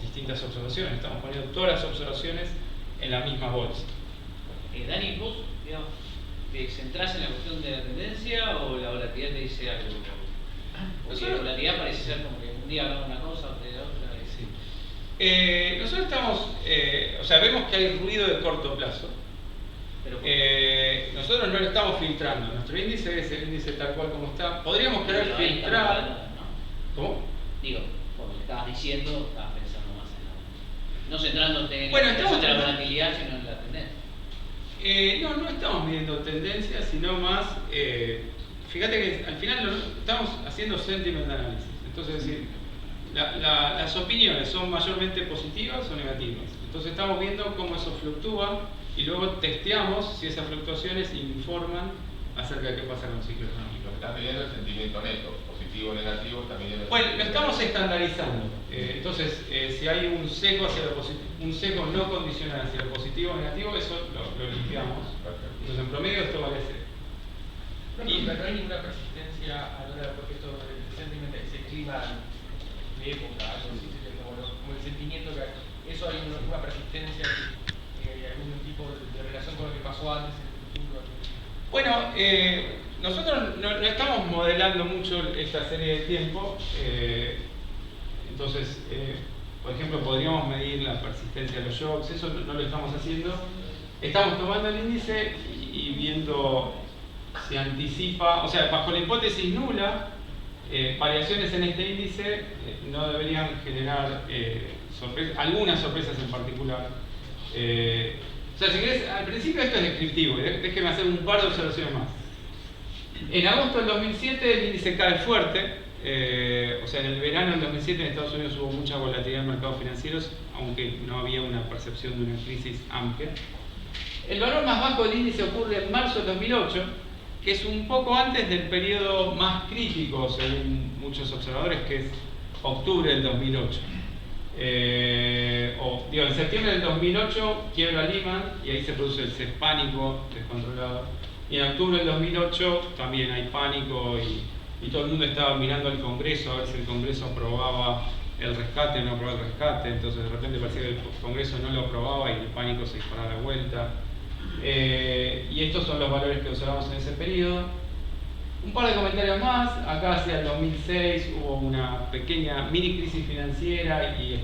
[SPEAKER 3] distintas observaciones. Estamos poniendo todas las observaciones en la misma bolsa.
[SPEAKER 6] Dani, ¿vos te centrás en la cuestión de la tendencia o la volatilidad te dice algo? Porque la volatilidad parece ser como que un día hablamos una cosa, otro día otra.
[SPEAKER 3] Sí. Nosotros estamos, o sea, vemos que hay ruido de corto plazo. Pero nosotros no lo estamos filtrando. Nuestro índice es el índice tal cual como está. Podríamos querer filtrar.
[SPEAKER 6] ¿No?
[SPEAKER 3] ¿Cómo?
[SPEAKER 6] Digo, por lo que estabas diciendo, estabas pensando más en no centrándote en la volatilidad, sino en la tendencia.
[SPEAKER 3] No estamos midiendo tendencias, sino más. Fíjate que al final estamos haciendo sentiment analysis. Entonces, es decir, las opiniones son mayormente positivas o negativas. Entonces, estamos viendo cómo eso fluctúa y luego testeamos si esas fluctuaciones informan acerca de qué pasa con el ciclo económico.
[SPEAKER 5] Está midiendo el sentimiento neto, positivo o negativo, está midiendo el
[SPEAKER 3] Bueno, lo estamos estandarizando. Entonces, si hay un sesgo hacia lo positivo, un sesgo no condicional hacia lo positivo o negativo, eso lo limpiamos. Entonces, en promedio esto vale 0.
[SPEAKER 10] No hay ninguna persistencia a la hora, porque esto el sentimiento, ese clima de época, algo así, como el sentimiento que eso hay una persistencia, algún tipo de relación con lo que pasó antes en el futuro.
[SPEAKER 3] Bueno, nosotros no estamos modelando mucho esta serie de tiempo. Entonces, por ejemplo, podríamos medir la persistencia de los shocks, eso no lo estamos haciendo. estamos tomando el índice y viendo si anticipa, o sea, bajo la hipótesis nula, variaciones en este índice no deberían generar algunas sorpresas en particular. O sea, si querés, al principio esto es descriptivo, déjeme hacer un par de observaciones más. En agosto del 2007 el índice cae fuerte, o sea, en el verano del 2007 en Estados Unidos hubo mucha volatilidad en mercados financieros, aunque no había una percepción de una crisis amplia. El valor más bajo del índice ocurre en marzo del 2008, que es un poco antes del periodo más crítico, según muchos observadores, que es octubre del 2008. En septiembre del 2008 quiebra Lehman y ahí se produce el pánico descontrolado. Y en octubre del 2008 también hay pánico y todo el mundo estaba mirando al Congreso a ver si el Congreso aprobaba el rescate o no aprobaba el rescate. Entonces de repente parecía que el Congreso no lo aprobaba y el pánico se disparaba de vuelta. Y estos son los valores que observamos en ese periodo. Un par de comentarios más. Acá hacia el 2006 hubo una pequeña mini crisis financiera y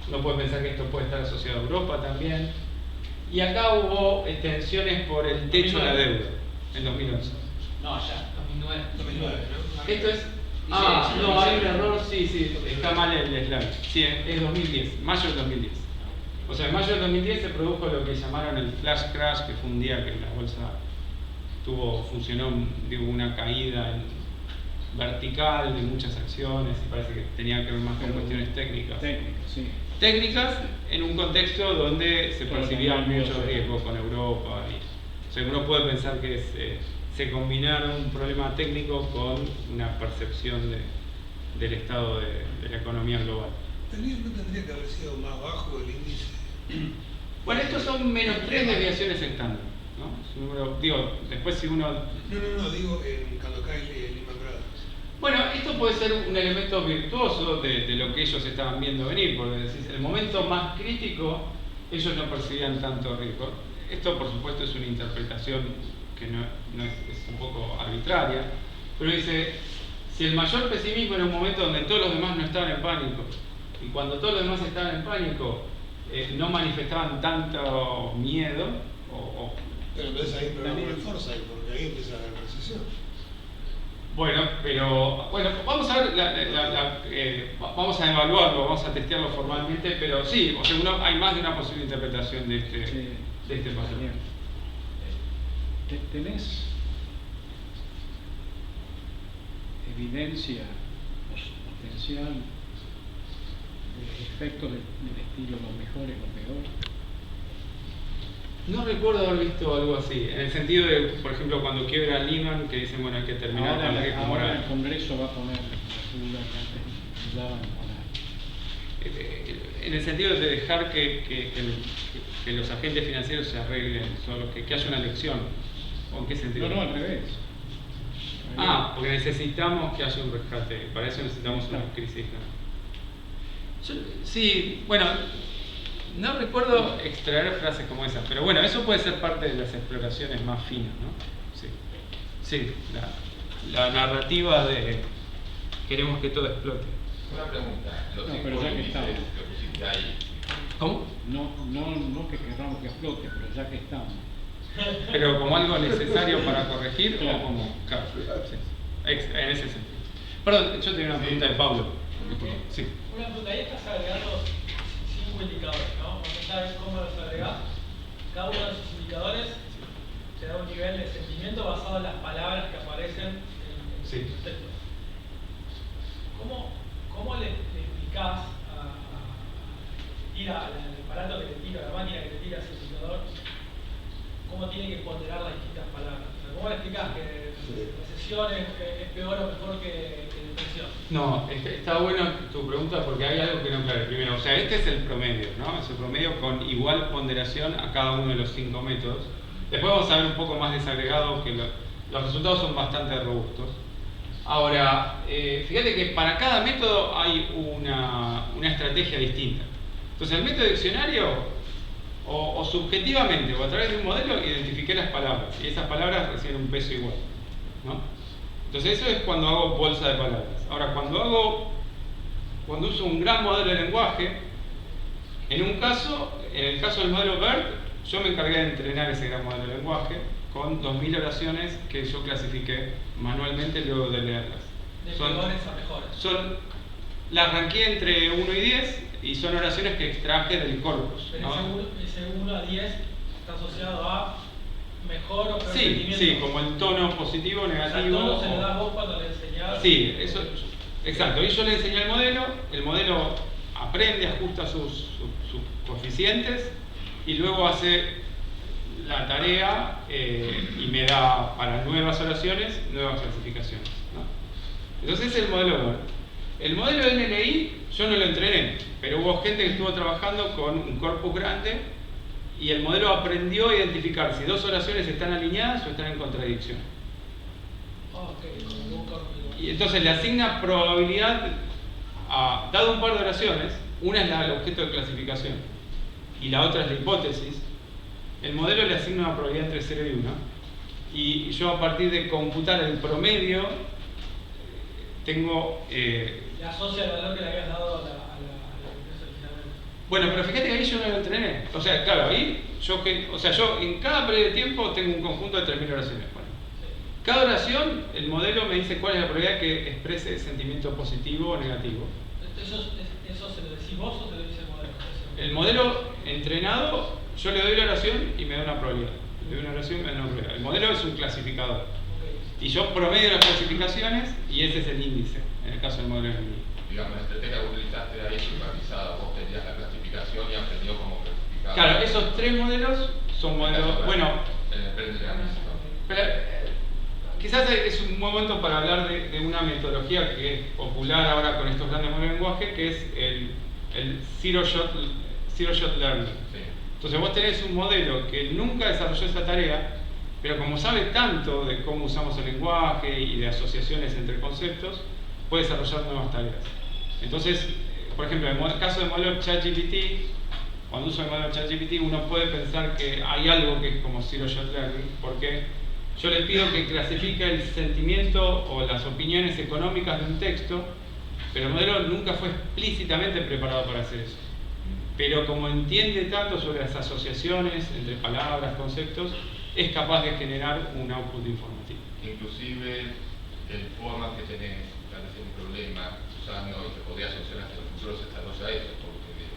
[SPEAKER 3] uno puede pensar que esto puede estar asociado a Europa también. Y acá hubo tensiones por el techo de la deuda en 2011.
[SPEAKER 6] No, ya, 2009, ¿no?
[SPEAKER 3] Esto es... no, hay un error, sí, está mal el slide. Sí, es 2010, mayo del 2010. O sea, en mayo del 2010 se produjo lo que llamaron el flash crash, que fue un día que la bolsa funcionó una caída vertical de muchas acciones y parece que tenía que ver más con cuestiones técnicas. Técnicas en un contexto donde se percibía mucho riesgo con Europa. O sea, uno puede pensar que se combinaron un problema técnico con una percepción del estado de la economía global.
[SPEAKER 4] ¿No tendría que haber sido más bajo el índice?
[SPEAKER 3] Bueno, estos son menos 3 desviaciones estándar, ¿no? Después si uno...
[SPEAKER 4] digo cuando cae Lehman Brothers.
[SPEAKER 3] Bueno, esto puede ser un elemento virtuoso de lo que ellos estaban viendo venir, porque decís, el momento más crítico ellos no percibían tanto riesgo. Esto por supuesto es una interpretación que es un poco arbitraria, pero dice, si el mayor pesimismo era un momento donde todos los demás no estaban en pánico, y cuando todos los demás estaban en pánico no manifestaban tanto miedo,
[SPEAKER 4] pero entonces ahí problema de fuerza, porque ahí empieza la recesión.
[SPEAKER 3] Bueno, vamos a ver, vamos a evaluarlo, vamos a testearlo formalmente, pero sí, o sea, hay más de una posible interpretación de este patrón.
[SPEAKER 2] ¿Tenés evidencia potencial de efectos del estilo lo mejor y lo peor?
[SPEAKER 3] No recuerdo haber visto algo así, en el sentido de, por ejemplo, cuando quiebra Lehman, que dicen, bueno, hay que terminar con el riesgo moral.
[SPEAKER 2] Ahora el Congreso va a poner las reglas que antes daban a
[SPEAKER 3] en el sentido de dejar que los agentes financieros se arreglen solos, que haya una elección. ¿O en qué sentido?
[SPEAKER 2] No, al revés.
[SPEAKER 3] Porque necesitamos que haya un rescate, para eso necesitamos una crisis. Sí, bueno, no recuerdo extraer frases como esas, pero bueno, eso puede ser parte de las exploraciones más finas, ¿no? Sí, la narrativa de queremos que todo explote.
[SPEAKER 5] Una pregunta, los
[SPEAKER 2] pero ya que estamos.
[SPEAKER 5] que pusiste ahí.
[SPEAKER 3] ¿Cómo?
[SPEAKER 2] No que queramos que explote, pero ya que estamos.
[SPEAKER 3] Pero como algo necesario para corregir,
[SPEAKER 2] claro.
[SPEAKER 3] O como... Claro, sí. En ese sentido. Perdón, yo tenía una pregunta de Pablo. Sí.
[SPEAKER 11] Una pregunta, ahí estás agregando 5 indicadores, ¿no? Cuando sabes cómo los agregás, cada uno de esos indicadores te da un nivel de sentimiento basado en las palabras que aparecen en
[SPEAKER 3] Sí.
[SPEAKER 11] tus textos. ¿Cómo le explicás al aparato que te tira, a la máquina que te tira ese indicador, cómo tiene que ponderar las distintas palabras? O sea, ¿cómo le explicás que recesión es peor o mejor que depresión?
[SPEAKER 3] No, está buena tu pregunta porque hay algo que no aclaré. Primero, o sea, este es el promedio, ¿no? Es el promedio con igual ponderación a cada uno de los 5 métodos. Después vamos a ver un poco más desagregados que los resultados son bastante robustos. Ahora, fíjate que para cada método hay una estrategia distinta. Entonces, el método diccionario, o subjetivamente o a través de un modelo, identifiqué las palabras y esas palabras reciben un peso igual, ¿no? Entonces, eso es cuando hago bolsa de palabras. Ahora, cuando uso un gran modelo de lenguaje, en el caso del modelo BERT, yo me encargué de entrenar ese gran modelo de lenguaje con 2000 oraciones que yo clasifiqué manualmente luego de leerlas.
[SPEAKER 11] De peores a mejores.
[SPEAKER 3] Las ranqué entre 1 y 10 y son oraciones que extraje del corpus.
[SPEAKER 11] Pero
[SPEAKER 3] ¿no?
[SPEAKER 11] ese 1 a 10 está asociado a mejor o peor
[SPEAKER 3] Sí,
[SPEAKER 11] rendimiento.
[SPEAKER 3] sí, como el tono positivo o negativo.
[SPEAKER 11] O sea, todo se le da a vos cuando le enseñás.
[SPEAKER 3] Sí, eso, exacto. Y yo le enseñé el modelo aprende, ajusta sus coeficientes y luego hace la tarea y me da para nuevas oraciones, nuevas clasificaciones, ¿no? Entonces ese es el modelo BERT. El modelo NLI yo no lo entrené, pero hubo gente que estuvo trabajando con un corpus grande y el modelo aprendió a identificar si dos oraciones están alineadas o están en contradicción. Y entonces le asigna probabilidad a, dado un par de oraciones, una es el objeto de clasificación y la otra es la hipótesis. El modelo le asigna una probabilidad entre 0 y 1 y yo a partir de computar el promedio tengo...
[SPEAKER 11] Le asocia el valor que le habías dado a la empresa originalmente.
[SPEAKER 3] Bueno, pero fíjate que ahí yo no lo entrené. O sea, claro, ahí yo en cada periodo de tiempo tengo un conjunto de 3000 oraciones. Bueno, cada oración, el modelo me dice cuál es la probabilidad que exprese sentimiento positivo o negativo.
[SPEAKER 11] ¿Eso se lo decís vos o te lo dice el modelo?
[SPEAKER 3] El modelo entrenado, yo le doy la oración y me da una probabilidad. Le doy una oración y me da una probabilidad. El modelo es un clasificador. Y yo promedio las clasificaciones y ese es el índice, en el caso del modelo NLI.
[SPEAKER 5] Digamos, la estrategia que utilizaste ahí supervisada, vos tenías la clasificación y aprendió cómo clasificar.
[SPEAKER 3] Claro, esos tres modelos son modelos... Bueno, pero, quizás es un momento para hablar de una metodología que es popular ahora con estos grandes modelos de lenguaje, que es el Zero Shot Learning.
[SPEAKER 5] Sí.
[SPEAKER 3] Entonces vos tenés un modelo que nunca desarrolló esa tarea, pero como sabe tanto de cómo usamos el lenguaje y de asociaciones entre conceptos, puede desarrollar nuevas tareas. Entonces, por ejemplo, en el caso del modelo ChatGPT, cuando uso el modelo ChatGPT, uno puede pensar que hay algo que es como Zero Shot Learning, porque yo le pido que clasifique el sentimiento o las opiniones económicas de un texto, pero el modelo nunca fue explícitamente preparado para hacer eso. Pero como entiende tanto sobre las asociaciones entre palabras, conceptos, es capaz de generar un output informativo.
[SPEAKER 5] Inclusive el format que tenés, tal vez un problema, usando y que podría solucionar en el futuro se desarrolla eso, porque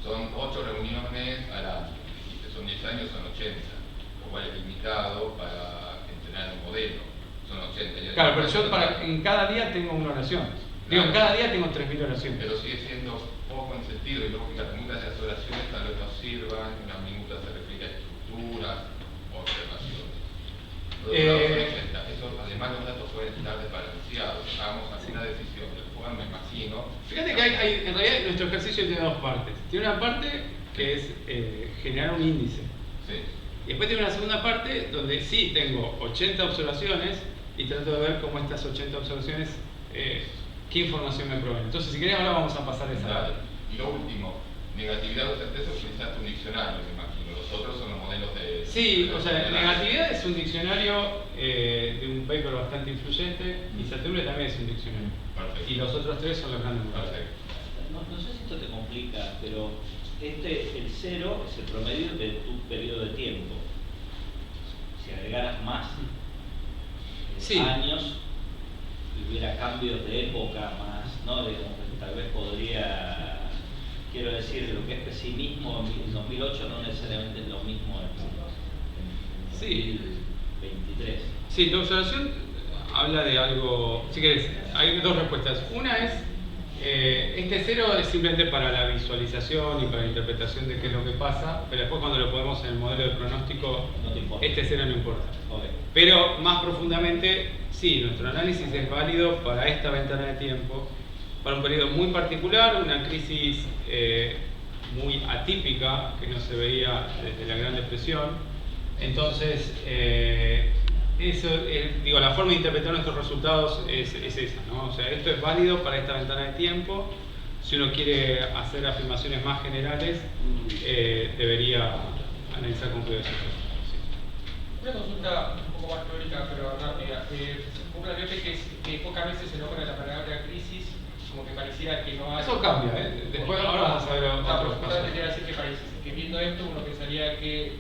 [SPEAKER 5] son 8 reuniones al año, y si son 10 años son 80, lo cual es limitado para entrenar un modelo, son 80.
[SPEAKER 3] Claro, pero yo en cada día tengo una oración. Digo, en cada día tengo 3000 oraciones.
[SPEAKER 5] Pero sigue siendo poco en sentido, y lógicamente muchas de las oraciones tal vez nos sirvan, unas minutas se refiere a estructuras o observaciones. Eso, además los datos pueden estar desbalanceados, hagamos alguna decisión, después me imagino.
[SPEAKER 3] Fíjate que en realidad nuestro ejercicio tiene dos partes. Tiene una parte que es generar un índice.
[SPEAKER 5] Sí.
[SPEAKER 3] Y después tiene una segunda parte donde sí tengo 80 observaciones y trato de ver cómo estas 80 observaciones, qué información me proveen. Entonces, si querés, ahora vamos a pasar esa parte.
[SPEAKER 5] Y lo último, negatividad o certeza, utilizaste un diccionario, me imagino. Los otros son los modelos de...
[SPEAKER 3] Sí, o sea, negatividad es un diccionario de un paper bastante influyente y certidumbre también es un diccionario.
[SPEAKER 5] Perfecto.
[SPEAKER 3] Y los otros tres son los grandes modelos.
[SPEAKER 5] Perfecto.
[SPEAKER 9] No sé si esto te complica, pero el 0 es el promedio de tu periodo de tiempo. Si agregaras más años, y hubiera cambios de época más, ¿no? Digamos, tal vez podría, quiero decir, lo que es pesimismo en 2008 no necesariamente es lo mismo en 2023.
[SPEAKER 3] Sí, tu observación habla de algo, si querés, hay dos respuestas. Una es, este 0 es simplemente para la visualización y para la interpretación de qué es lo que pasa, pero después cuando lo ponemos en el modelo de pronóstico,
[SPEAKER 9] no
[SPEAKER 3] este 0 no importa.
[SPEAKER 9] Okay.
[SPEAKER 3] Pero más profundamente, sí, nuestro análisis es válido para esta ventana de tiempo, para un periodo muy particular, una crisis muy atípica que no se veía desde la Gran Depresión. Entonces, la forma de interpretar nuestros resultados es esa, ¿no? O sea, esto es válido para esta ventana de tiempo. Si uno quiere hacer afirmaciones más generales, debería analizar con cuidado.
[SPEAKER 10] Una consulta un poco más teórica, pero rápida. Vos planteaste que pocas veces se nombra la palabra crisis como que pareciera que no hay...
[SPEAKER 3] Eso cambia, ¿eh? Después ahora vamos a ver otros casos.
[SPEAKER 10] Te quería decir que viendo esto uno pensaría que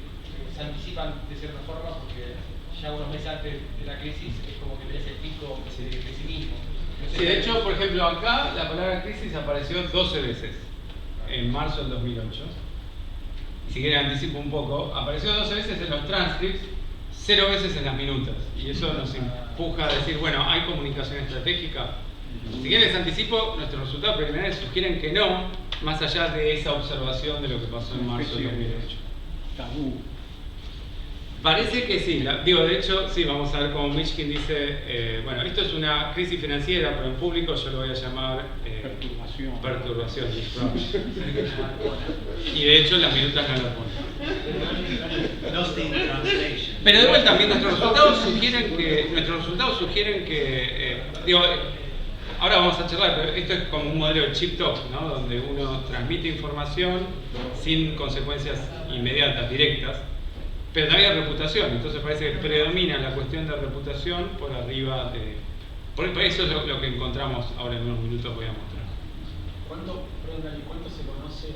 [SPEAKER 10] se anticipan de cierta forma porque ya unos meses antes de la crisis es como que tenés el pico de pesimismo.
[SPEAKER 3] Sí, de hecho, por ejemplo, acá la palabra crisis apareció 12 veces en marzo del 2008. Si quieren anticipo un poco, apareció 12 veces en los transcripts, 0 veces en las minutas. Y eso nos empuja a decir, bueno, ¿hay comunicación estratégica? Si quieren les anticipo, nuestros resultados preliminares sugieren que no, más allá de esa observación de lo que pasó en marzo del 2008.
[SPEAKER 2] Tabú.
[SPEAKER 3] Parece que sí, de hecho, sí, vamos a ver cómo Mishkin dice, bueno, esto es una crisis financiera, pero en público yo lo voy a llamar perturbación, disruption. Y de hecho las minutas no lo ponen.
[SPEAKER 9] Lost in translation.
[SPEAKER 3] Pero de vuelta, también nuestros resultados sugieren que, ahora vamos a charlar, pero esto es como un modelo de chip top, ¿no? Donde uno transmite información sin consecuencias inmediatas, directas. Pero también hay reputación, entonces parece que predomina la cuestión de reputación por arriba de... Por eso es lo que encontramos ahora en unos minutos voy a mostrar.
[SPEAKER 6] ¿Cuánto se conoce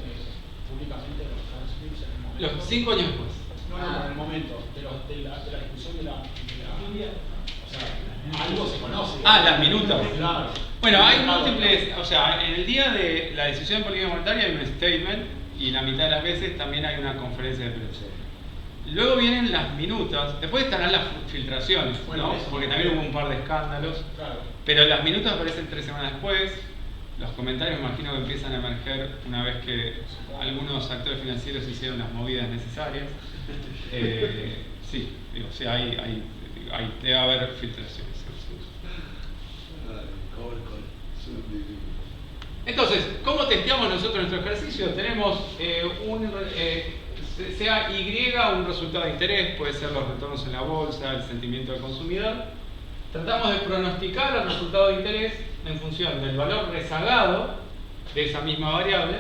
[SPEAKER 6] públicamente de los transcripts en el momento?
[SPEAKER 3] Los 5 años después.
[SPEAKER 6] No, en el momento de la discusión de la o sea, algo se conoce.
[SPEAKER 3] Las minutas.
[SPEAKER 6] Claro.
[SPEAKER 3] Bueno, hay múltiples, o sea, en el día de la decisión de política monetaria hay un statement y la mitad de las veces también hay una conferencia de prensa. Luego vienen las minutas, después estarán las filtraciones, ¿no? Porque también hubo un par de escándalos, pero las minutas aparecen 3 semanas después, los comentarios me imagino que empiezan a emerger una vez que algunos actores financieros hicieron las movidas necesarias. Sí, debe haber filtraciones. Entonces, ¿cómo testeamos nosotros nuestro ejercicio? Tenemos sea Y un resultado de interés, puede ser los retornos en la bolsa, el sentimiento del consumidor. Tratamos de pronosticar el resultado de interés en función del valor rezagado de esa misma variable.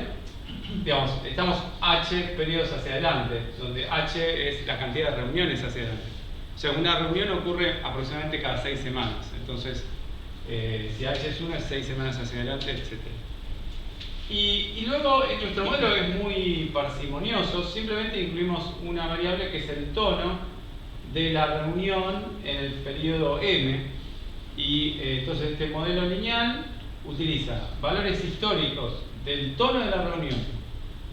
[SPEAKER 3] Digamos, estamos H periodos hacia adelante, donde H es la cantidad de reuniones hacia adelante. O sea, una reunión ocurre aproximadamente cada 6 semanas. Entonces, si H es 1, es 6 semanas hacia adelante, etc. Y luego nuestro modelo es muy parsimonioso, simplemente incluimos una variable que es el tono de la reunión en el periodo M. Y entonces este modelo lineal utiliza valores históricos del tono de la reunión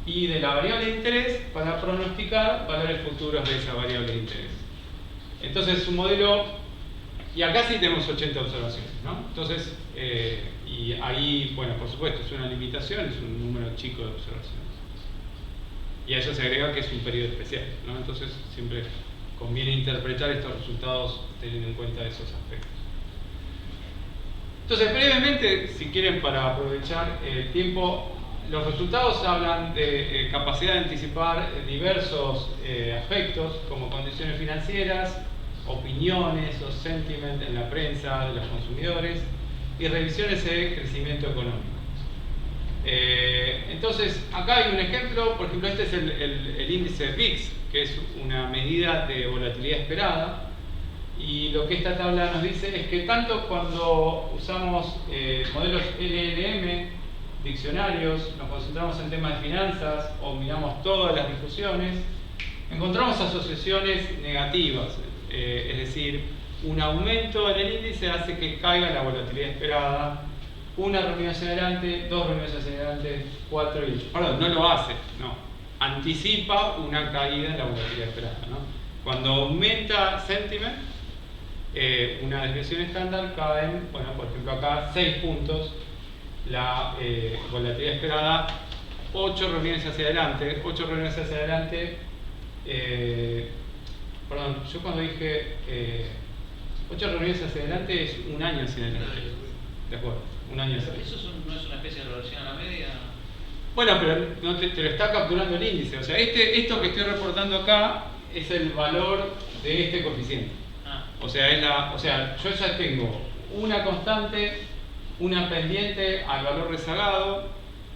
[SPEAKER 3] y de la variable de interés para pronosticar valores futuros de esa variable de interés. Entonces es un modelo, y acá sí tenemos 80 observaciones, ¿no? Entonces, y ahí, bueno, por supuesto, es una limitación, es un número chico de observaciones. Y a eso se agrega que es un periodo especial, ¿no? Entonces siempre conviene interpretar estos resultados teniendo en cuenta esos aspectos. Entonces, brevemente, si quieren, para aprovechar el tiempo, los resultados hablan de capacidad de anticipar diversos aspectos, como condiciones financieras, opiniones o sentiment en la prensa de los consumidores y revisiones de crecimiento económico. Entonces, acá hay un ejemplo, por ejemplo, este es el índice VIX, que es una medida de volatilidad esperada. Y lo que esta tabla nos dice es que tanto cuando usamos modelos LLM, diccionarios, nos concentramos en temas de finanzas o miramos todas las discusiones, encontramos asociaciones negativas, es decir, un aumento en el índice hace que caiga la volatilidad esperada, una reunión hacia adelante, 2 reuniones hacia adelante, 4 y 8. Perdón, no lo hace, no, anticipa una caída en la volatilidad esperada, ¿no? Cuando aumenta sentiment, una desviación estándar caen, bueno, por ejemplo acá 6 puntos la volatilidad esperada, 8 reuniones hacia adelante, 8 reuniones hacia adelante, perdón, yo cuando dije 8 reuniones hacia adelante es un año hacia adelante, de acuerdo, un año hacia adelante.
[SPEAKER 6] ¿Eso no es una especie de reversión a la media?
[SPEAKER 3] Bueno, pero no te lo está capturando el índice, o sea, esto que estoy reportando acá es el valor de este coeficiente. O sea, yo ya tengo una constante, una pendiente al valor rezagado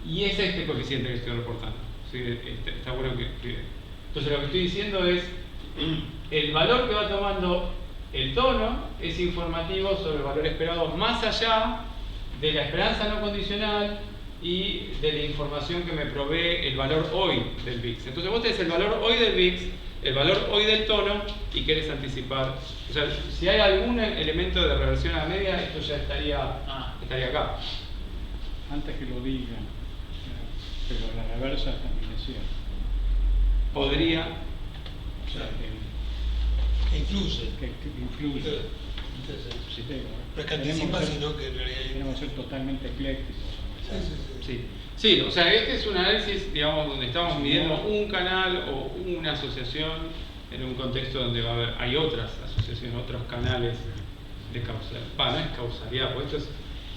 [SPEAKER 3] y es este coeficiente que estoy reportando. ¿Sí? Está bueno que entonces lo que estoy diciendo es el valor que va tomando el tono es informativo sobre el valor esperado más allá de la esperanza no condicional y de la información que me provee el valor hoy del VIX. Entonces vos tenés el valor hoy del VIX, el valor hoy del tono y querés anticipar. O sea, si hay algún elemento de reversión a la media, esto ya estaría acá.
[SPEAKER 2] Antes que lo digan, pero la reversa también es cierto.
[SPEAKER 3] Podría.
[SPEAKER 2] O sea,
[SPEAKER 12] Que influye.
[SPEAKER 2] que influye.
[SPEAKER 12] Sí.
[SPEAKER 2] Sí,
[SPEAKER 12] No es que anticipa, sino que en realidad hay
[SPEAKER 2] tenemos que ser totalmente eclécticos.
[SPEAKER 3] Sí, o sea, este es un análisis, digamos, donde estamos midiendo un canal o una asociación en un contexto donde hay otras asociaciones, otros canales de causalidad. No es causalidad, porque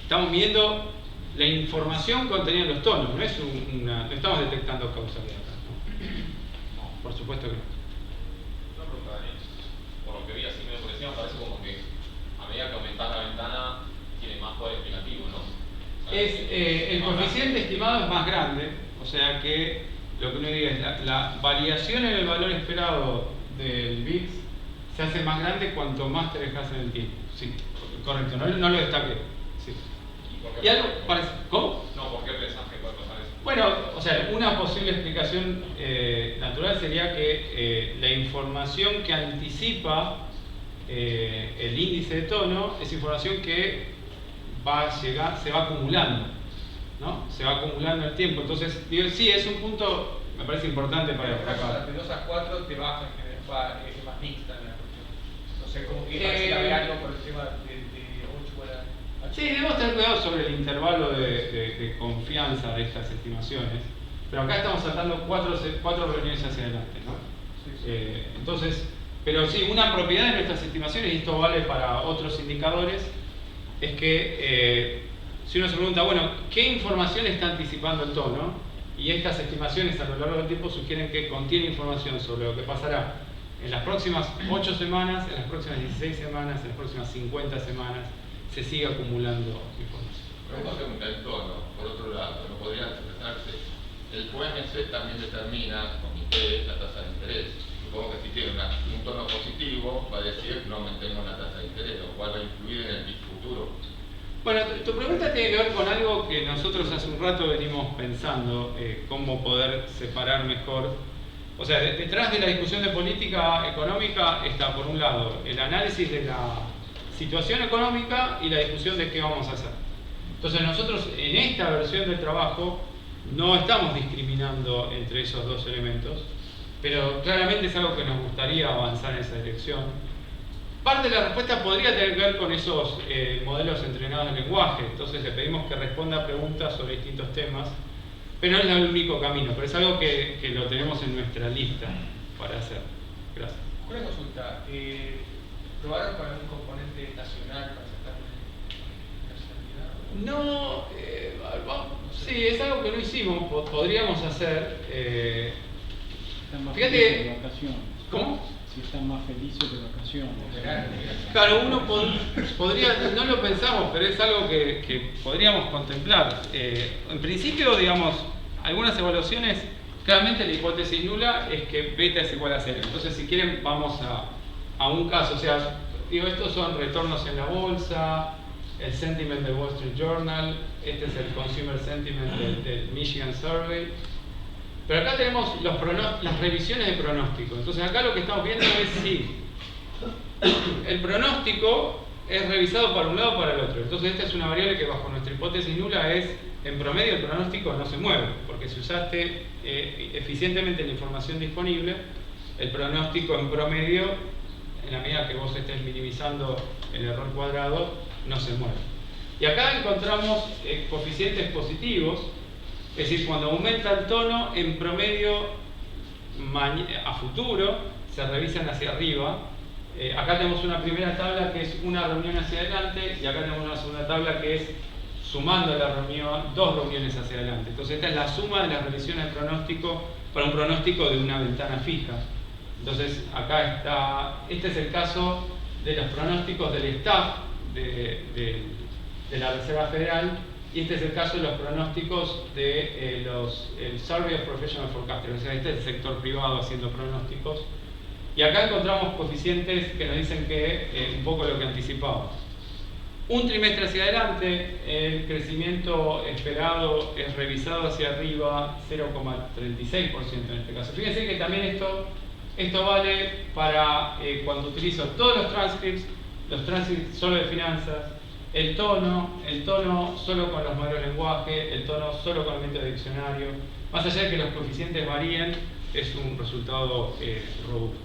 [SPEAKER 3] estamos midiendo la información contenida en los tonos, no estamos detectando causalidad acá, ¿no? Por supuesto que no.
[SPEAKER 5] No, pero por lo que vi así medio por encima, parece como que a medida que aumentas la ventana tiene más poder explicativo, ¿no?
[SPEAKER 3] El coeficiente estimado es más grande, o sea que lo que uno diga es la variación en el valor esperado del VIX se hace más grande cuanto más te dejas en el tiempo. Sí, correcto, no lo destaqué. Sí. ¿Y algo parece? ¿Cómo?
[SPEAKER 5] No, ¿por qué pensás que puede pasar eso?
[SPEAKER 3] Bueno, o sea, una posible explicación natural sería que la información que anticipa el índice de tono es información que se va acumulando, ¿no? Se va acumulando el tiempo. Entonces, digo, sí, es un punto, me parece importante para destacar.
[SPEAKER 10] De 2 a 4 te baja en general, es más mixta la cuestión. No sé, como que parece que había algo por el tema de 8 a 8.
[SPEAKER 3] Sí, debemos tener cuidado sobre el intervalo de confianza de estas estimaciones, pero acá estamos saltando cuatro reuniones hacia adelante, ¿no? Entonces, pero sí, una propiedad de nuestras estimaciones, y esto vale para otros indicadores, es que si uno se pregunta, bueno, ¿qué información está anticipando el tono? Y estas estimaciones a lo largo del tiempo sugieren que contiene información sobre lo que pasará en las próximas 8 semanas, en las próximas 16 semanas, en las próximas 50 semanas, se sigue acumulando información.
[SPEAKER 5] Pero no pregunta el tono, por otro lado, no podría expresarse. El QMC también determina, comité, la tasa de interés. Supongo que si tiene un tono positivo, va a decir no aumentemos la tasa de interés, lo cual va a influir en el PIB futuro.
[SPEAKER 3] Bueno, tu pregunta tiene que ver con algo que nosotros hace un rato venimos pensando, cómo poder separar mejor. O sea, detrás de la discusión de política económica está, por un lado, el análisis de la situación económica y la discusión de qué vamos a hacer. Entonces nosotros en esta versión del trabajo no estamos discriminando entre esos dos elementos, pero claramente es algo que nos gustaría avanzar en esa dirección. Parte de la respuesta podría tener que ver con esos modelos entrenados de lenguaje, entonces le pedimos que responda a preguntas sobre distintos temas, pero no es el único camino, pero es algo que lo tenemos en nuestra lista para hacer. Gracias.
[SPEAKER 10] Una consulta, ¿probaron con algún componente nacional para sacar nacionalidad?
[SPEAKER 3] No, sí, es algo que no hicimos, podríamos hacer.
[SPEAKER 2] Están más
[SPEAKER 3] Fíjate,
[SPEAKER 2] felices de vacaciones.
[SPEAKER 3] ¿Cómo?
[SPEAKER 2] Si están más felices de vacaciones.
[SPEAKER 3] Claro, uno podría, no lo pensamos, pero es algo que podríamos contemplar. En principio, digamos, algunas evaluaciones, claramente la hipótesis nula es que beta es igual a 0. Entonces, si quieren, vamos a un caso. O sea, digo, estos son retornos en la bolsa, el sentiment del Wall Street Journal, este es el consumer sentiment del Michigan Survey. Pero acá tenemos las revisiones de pronóstico. Entonces acá lo que estamos viendo es si el pronóstico es revisado para un lado o para el otro. Entonces esta es una variable que bajo nuestra hipótesis nula es, en promedio el pronóstico no se mueve, porque si usaste eficientemente la información disponible, el pronóstico en promedio, en la medida que vos estés minimizando el error cuadrado, no se mueve. Y acá encontramos coeficientes positivos. Es decir, cuando aumenta el tono, en promedio a futuro se revisan hacia arriba. Acá tenemos una primera tabla que es una reunión hacia adelante y acá tenemos una segunda tabla que es sumando la reunión, 2 reuniones hacia adelante. Entonces esta es la suma de las revisiones de pronóstico para un pronóstico de una ventana fija. Entonces acá está, este es el caso de los pronósticos del staff de la Reserva Federal. Y este es el caso de los pronósticos de el Survey of Professional Forecasters, o sea, este es el sector privado haciendo pronósticos. Y acá encontramos coeficientes que nos dicen que un poco lo que anticipábamos. Un trimestre hacia adelante, el crecimiento esperado es revisado hacia arriba 0,36% en este caso. Fíjense que también esto vale para cuando utilizo todos los transcripts solo de finanzas, el tono solo con los modelos de lenguaje, el tono solo con el método de diccionario. Más allá de que los coeficientes varíen, es un resultado robusto.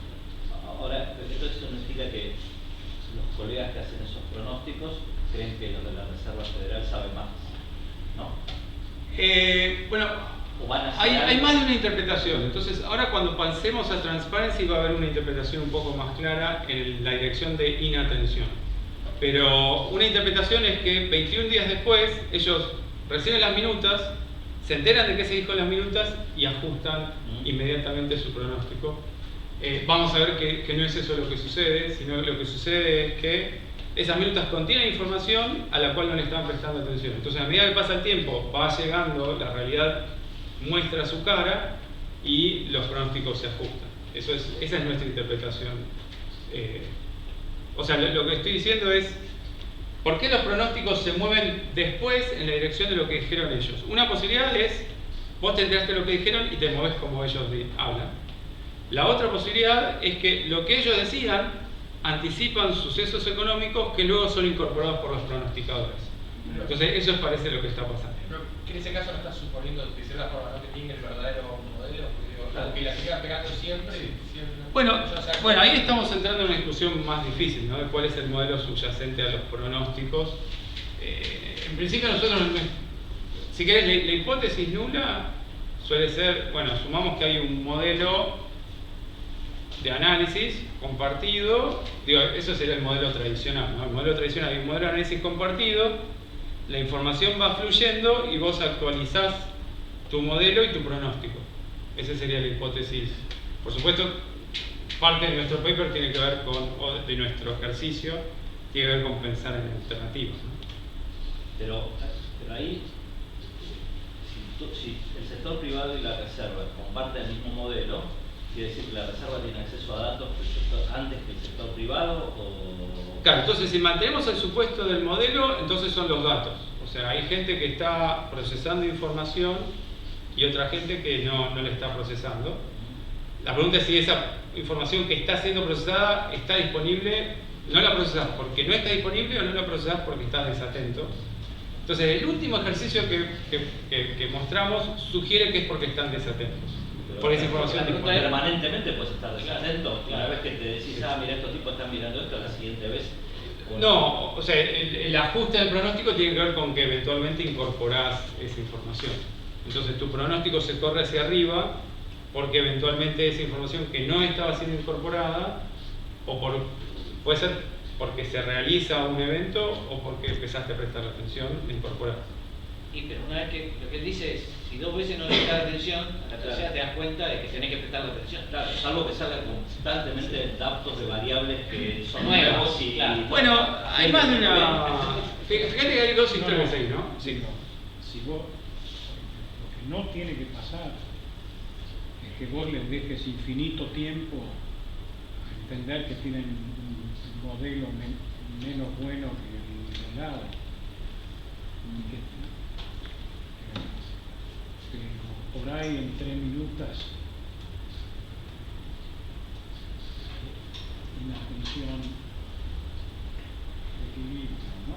[SPEAKER 9] Ahora, esto significa que los colegas que hacen esos pronósticos creen que los de la Reserva Federal saben más, ¿no?
[SPEAKER 3] Bueno, hay más de una interpretación. Entonces, ahora cuando pasemos a Transparency va a haber una interpretación un poco más clara en la dirección de inatención. Pero una interpretación es que 21 días después ellos reciben las minutas, se enteran de qué se dijo en las minutas y ajustan inmediatamente su pronóstico. Vamos a ver que no es eso lo que sucede, sino lo que sucede es que esas minutas contienen información a la cual no le están prestando atención. Entonces, a medida que pasa el tiempo, va llegando, la realidad muestra su cara y los pronósticos se ajustan. Esa es nuestra interpretación. O sea, lo que estoy diciendo es, ¿por qué los pronósticos se mueven después en la dirección de lo que dijeron ellos? Una posibilidad es, vos te enteraste de lo que dijeron y te movés como ellos hablan. La otra posibilidad es que lo que ellos decían anticipan sucesos económicos que luego son incorporados por los pronosticadores. Entonces, eso parece lo que está pasando.
[SPEAKER 10] Pero que en ese caso no estás suponiendo de cierta forma, ¿no?, que tiene el verdadero modelo, porque que la siga pegando siempre.
[SPEAKER 3] Bueno, ahí estamos entrando en una discusión más difícil, ¿no?, de cuál es el modelo subyacente a los pronósticos. En principio nosotros, si querés, la hipótesis nula suele ser, bueno, asumamos que hay un modelo de análisis compartido, eso sería el modelo tradicional, ¿no? El modelo tradicional, hay un modelo de análisis compartido, la información va fluyendo y vos actualizás tu modelo y tu pronóstico. Esa sería la hipótesis. Por supuesto, parte de nuestro paper tiene que ver con, o de nuestro ejercicio, tiene que ver con pensar en alternativas, ¿no?
[SPEAKER 9] Pero ahí, si el sector privado y la reserva comparten el mismo modelo, ¿quiere decir que la reserva tiene acceso a datos antes que el sector privado?
[SPEAKER 3] Claro, entonces si mantenemos el supuesto del modelo, entonces son los datos. O sea, hay gente que está procesando información y otra gente que no la está procesando. La pregunta es si esa información que está siendo procesada está disponible. No la procesás porque no está disponible o no la procesás porque estás desatento. Entonces, el último ejercicio que mostramos sugiere que es porque están desatentos. Por esa información
[SPEAKER 9] permanentemente puedes estar desatento. Una vez que te decís, mira, estos tipos están mirando esto, la siguiente vez.
[SPEAKER 3] No, o sea, el ajuste del pronóstico tiene que ver con que eventualmente incorporás esa información. Entonces, tu pronóstico se corre hacia arriba porque eventualmente esa información que no estaba siendo incorporada, puede ser porque se realiza un evento o porque empezaste a prestar atención, la incorporás.
[SPEAKER 6] Y pero una vez que lo que él dice es, si 2 veces no le prestas atención, a la tercera te das cuenta de que tenés que prestarle atención.
[SPEAKER 9] Claro, salvo que salgan constantemente datos de variables que son
[SPEAKER 6] nuevos
[SPEAKER 9] nuevos y...
[SPEAKER 6] Claro.
[SPEAKER 3] Bueno, hay más de una... Fíjate que hay 2 historias ahí, ¿no?
[SPEAKER 2] Sí. Si vos, lo que no tiene que pasar es que vos les dejes infinito tiempo a entender que tienen un modelo menos bueno que el de lado. Pero por ahí en 3 minutos una atención de equilibrio, ¿no?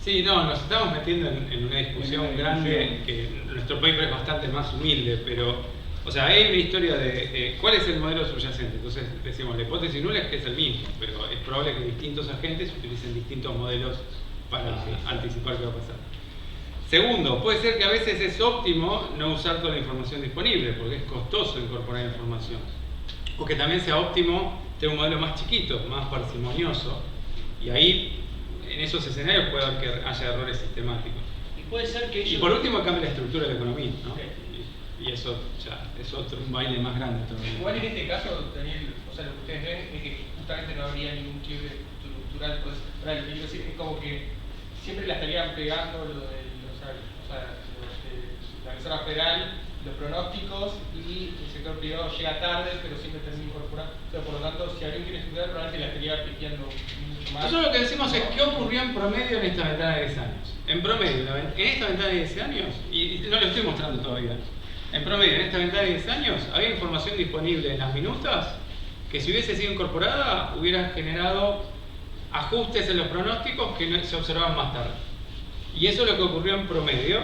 [SPEAKER 3] Sí, no, nos estamos metiendo en una discusión grande, que nuestro paper es bastante más humilde, pero, o sea, hay una historia de cuál es el modelo subyacente. Entonces decimos, la hipótesis nula es que es el mismo, pero es probable que distintos agentes utilicen distintos modelos para anticipar qué va a pasar. Segundo, puede ser que a veces es óptimo no usar toda la información disponible, porque es costoso incorporar información. O que también sea óptimo tener un modelo más chiquito, más parsimonioso, y ahí, en esos escenarios puede haber que haya errores sistemáticos.
[SPEAKER 6] Y puede ser que ellos...
[SPEAKER 3] Y por último cambia la estructura de la economía, ¿no? Y eso ya es un baile más grande todavía.
[SPEAKER 10] Igual en este caso, Daniel, o sea, lo que ustedes ven es que justamente no habría ningún quiebre estructural. Pues, es como que siempre la estarían pegando lo de la Reserva Federal, los pronósticos, y el sector privado llega tarde, pero siempre termina incorporando. O sea, por lo tanto, si habría un quiebre estructural, probablemente la estaría piqueando mucho más.
[SPEAKER 3] Nosotros lo que decimos es qué ocurrió en promedio en esta ventana de 10 años. En promedio, en esta ventana de 10 años, y no lo estoy mostrando todavía, en promedio, en esta ventana de 10 años, había información disponible en las minutas que si hubiese sido incorporada hubiera generado ajustes en los pronósticos que no se observaban más tarde. Y eso es lo que ocurrió en promedio.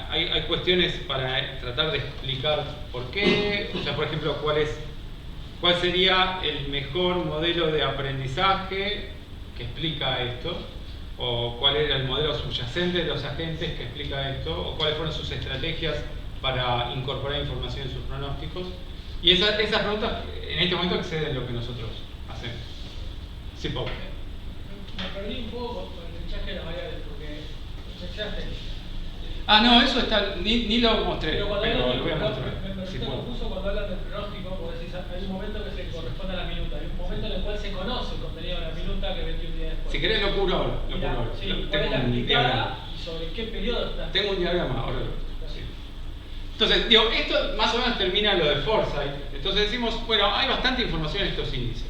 [SPEAKER 3] Hay cuestiones para tratar de explicar por qué, o sea, por ejemplo, cuál sería el mejor modelo de aprendizaje que explica esto, o cuál era el modelo subyacente de los agentes que explica esto, o cuáles fueron sus estrategias para incorporar información en sus pronósticos. Y esas preguntas en este momento exceden lo que nosotros hacemos. Sí, Pau.
[SPEAKER 11] Me perdí un poco con el mensaje de las variables, porque mensaje.
[SPEAKER 3] No, eso está, ni lo mostré,
[SPEAKER 11] Pero cuando
[SPEAKER 3] pero
[SPEAKER 11] hablan
[SPEAKER 3] lo voy a
[SPEAKER 11] del
[SPEAKER 3] mostrar.
[SPEAKER 11] me
[SPEAKER 3] Si
[SPEAKER 11] resulta
[SPEAKER 3] puedo.
[SPEAKER 11] confuso cuando hablan del pronóstico, porque decís, hay un momento que se corresponde a la minuta, hay un momento en el cual se conoce el contenido de la minuta que 21 días después.
[SPEAKER 3] Si querés lo cubro ahora.
[SPEAKER 11] Sí, ¿cuál es
[SPEAKER 3] Tengo
[SPEAKER 11] la
[SPEAKER 3] un diagrama.
[SPEAKER 11] aplicada y sobre qué periodo está?
[SPEAKER 3] Tengo un diagrama ahora. Sí. Entonces, digo, esto más o menos termina lo de Foresight. Entonces decimos, bueno, hay bastante información en estos índices.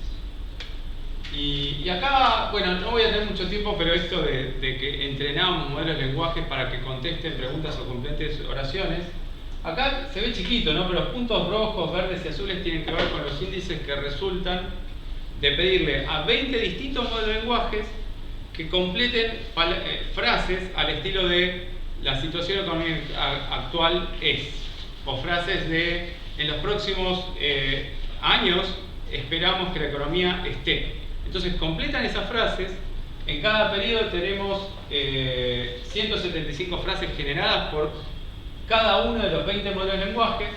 [SPEAKER 3] Y acá, bueno, no voy a tener mucho tiempo, pero esto de que entrenamos modelos de lenguaje para que contesten preguntas o completen oraciones, acá se ve chiquito, ¿no? Pero los puntos rojos, verdes y azules tienen que ver con los índices que resultan de pedirle a 20 distintos modelos de lenguajes que completen frases al estilo de la situación económica actual es, o frases de en los próximos años esperamos que la economía esté. Entonces completan esas frases. En cada periodo tenemos 175 frases generadas por cada uno de los 20 modelos de lenguaje,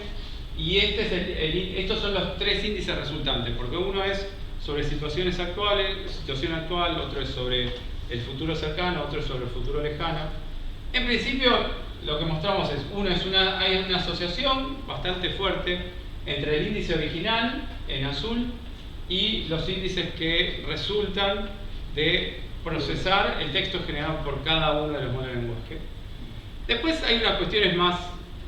[SPEAKER 3] y estos son los tres índices resultantes, porque uno es sobre situaciones actuales, situación actual, otro es sobre el futuro cercano, otro es sobre el futuro lejano. En principio lo que mostramos es, hay una asociación bastante fuerte entre el índice original en azul y los índices que resultan de procesar el texto generado por cada uno de los modelos de lenguaje. Después hay unas cuestiones más,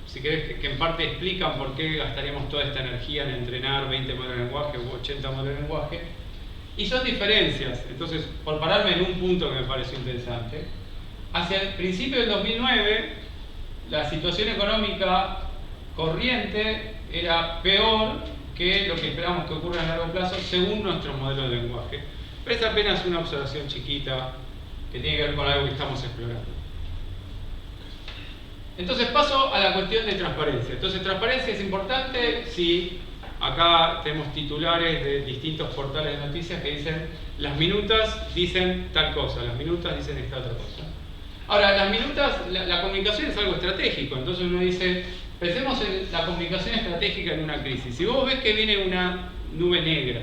[SPEAKER 3] si querés, que en parte explican por qué gastaríamos toda esta energía en entrenar 20 modelos de lenguaje u 80 modelos de lenguaje, y son diferencias. Entonces, por pararme en un punto que me pareció interesante, hacia el principio del 2009 la situación económica corriente era peor que lo que esperamos que ocurra a largo plazo según nuestros modelos de lenguaje. Pero es apenas una observación chiquita que tiene que ver con algo que estamos explorando. Entonces paso a la cuestión de transparencia. Entonces, transparencia es importante si acá tenemos titulares de distintos portales de noticias que dicen las minutas dicen tal cosa, las minutas dicen esta otra cosa. Ahora, las minutas, la comunicación es algo estratégico, entonces uno dice, pensemos en la comunicación estratégica en una crisis. Si vos ves que viene una nube negra,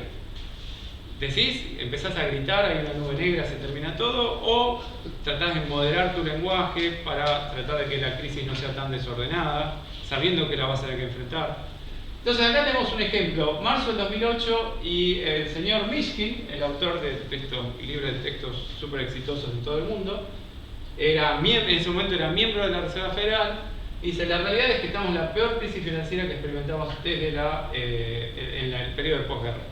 [SPEAKER 3] decís, empezás a gritar, hay una nube negra, se termina todo, o tratás de moderar tu lenguaje para tratar de que la crisis no sea tan desordenada, sabiendo que la vas a tener que enfrentar. Entonces acá tenemos un ejemplo, marzo del 2008, y el señor Mishkin, el autor de libros de textos súper exitosos en todo el mundo, en ese momento era miembro de la Reserva Federal, y dice, la realidad es que estamos en la peor crisis financiera que experimentamos desde en el periodo de posguerra.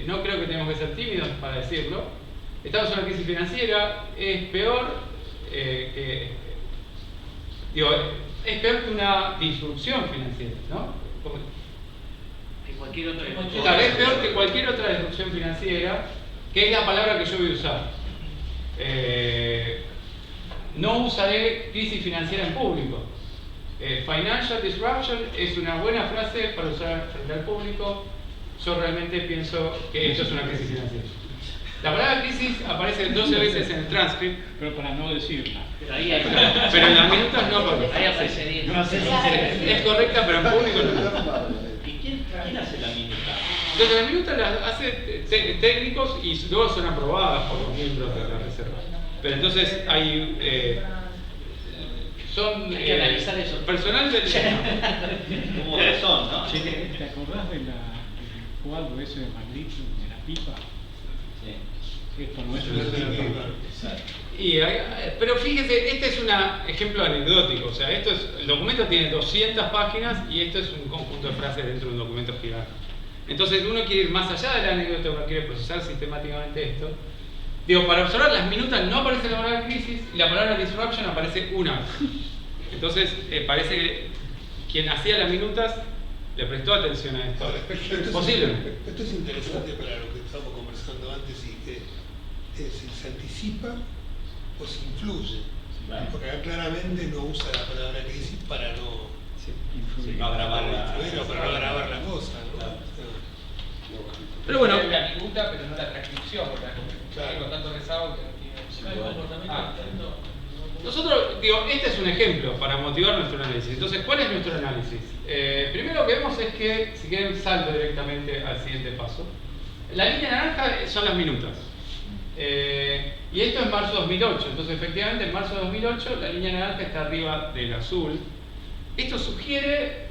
[SPEAKER 3] No creo que tengamos que ser tímidos para decirlo. Estamos en una crisis financiera, es peor es peor que una disrupción financiera, ¿no?
[SPEAKER 6] Que cualquier otra.
[SPEAKER 3] Tal vez peor que cualquier otra disrupción financiera, que es la palabra que yo voy a usar. No usaré crisis financiera en público. Financial disruption es una buena frase para usar frente al público. Yo realmente pienso que esto es una crisis financiera. La palabra crisis aparece 12 veces en el transcript.
[SPEAKER 2] Pero para no decirla.
[SPEAKER 3] Pero en las minutas no aparece.
[SPEAKER 6] Ahí aparece.
[SPEAKER 9] No sé si
[SPEAKER 3] es correcta, pero en público no.
[SPEAKER 9] ¿Y quién hace la minuta?
[SPEAKER 3] Entonces las minutas las hace técnicos y luego son aprobadas por los miembros de la reserva. Pero entonces hay son
[SPEAKER 6] hay que analizar eso.
[SPEAKER 3] Personal del
[SPEAKER 9] como que son, ¿no?
[SPEAKER 2] Che, ¿te acordás del cuadro ese de Magnitsky, de la pipa?
[SPEAKER 9] Sí.
[SPEAKER 2] Esto no es una
[SPEAKER 3] pero fíjese, este es un ejemplo anecdótico, o sea, el documento tiene 200 páginas y esto es un conjunto de frases dentro de un documento gigante. Entonces uno quiere ir más allá de la anécdota, uno quiere procesar sistemáticamente esto. Digo, para observar las minutas no aparece la palabra crisis y la palabra disruption aparece una vez. Entonces parece que quien hacía las minutas le prestó atención a esto.
[SPEAKER 12] Ahora,
[SPEAKER 3] Posiblemente.
[SPEAKER 12] Esto es interesante para lo que estábamos conversando antes y que si se anticipa o se influye. Porque acá claramente no usa la palabra crisis para no
[SPEAKER 9] no agravar
[SPEAKER 12] la cosa, ¿no?
[SPEAKER 9] Claro.
[SPEAKER 3] Pero bueno,
[SPEAKER 10] la minuta, pero no la transcripción, porque con tanto rezago que no tiene.
[SPEAKER 3] nosotros, digo, este es un ejemplo para motivar nuestro análisis. Entonces, ¿cuál es nuestro análisis? Primero lo que vemos es que, si quieren, salto directamente al siguiente paso. La línea naranja son las minutas. Y esto es marzo 2008. Entonces, efectivamente, en marzo 2008 la línea naranja está arriba del azul. Esto sugiere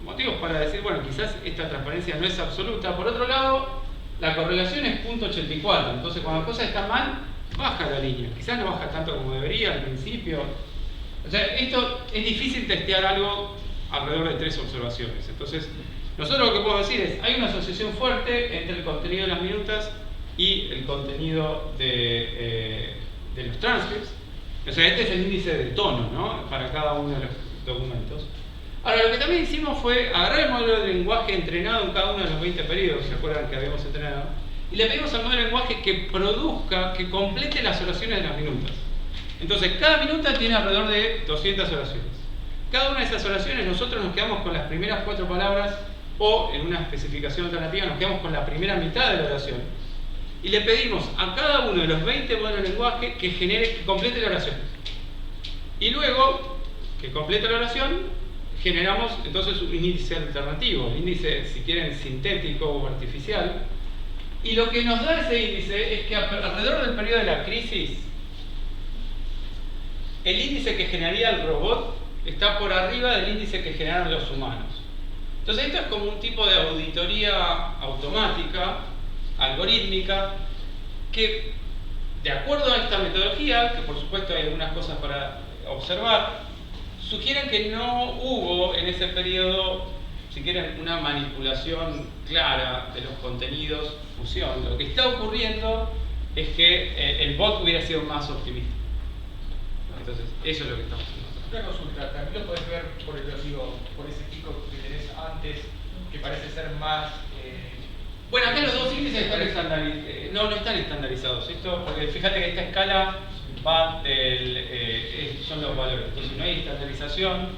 [SPEAKER 3] motivos para decir, bueno, quizás esta transparencia no es absoluta. Por otro lado, la correlación es 0.84. Entonces, cuando la cosa está mal, baja la línea. Quizás no baja tanto como debería al principio. O sea, esto es difícil testear algo alrededor de 3 observaciones. Entonces, nosotros lo que podemos decir es, hay una asociación fuerte entre el contenido de las minutas y el contenido de los transcripts. O sea, este es el índice de tono, ¿no? Para cada uno de los documentos. Ahora, lo que también hicimos fue agarrar el modelo de lenguaje entrenado en cada uno de los 20 periodos, ¿se acuerdan que habíamos entrenado? Y le pedimos al modelo de lenguaje que produzca, que complete las oraciones de las minutas. Entonces, cada minuta tiene alrededor de 200 oraciones. Cada una de esas oraciones nosotros nos quedamos con las primeras 4 palabras o, en una especificación alternativa, nos quedamos con la primera mitad de la oración. Y le pedimos a cada uno de los 20 modelos de lenguaje que complete la oración. Y luego, que complete la oración, generamos entonces un índice alternativo, el índice, si quieren, sintético o artificial. Y lo que nos da ese índice es que alrededor del periodo de la crisis, el índice que generaría el robot está por arriba del índice que generaron los humanos. Entonces esto es como un tipo de auditoría automática, algorítmica, que de acuerdo a esta metodología, que por supuesto hay algunas cosas para observar, sugieren que no hubo en ese periodo, si quieren, una manipulación clara de los contenidos, fusión. Lo que está ocurriendo es que el bot hubiera sido más optimista. Entonces, eso es lo que estamos haciendo.
[SPEAKER 10] Una consulta, también lo podés ver por ese pico que tenés antes, que parece ser más...
[SPEAKER 3] Bueno, acá los dos índices están no están estandarizados. Esto, porque fíjate que esta escala va son los valores. Entonces no hay estandarización.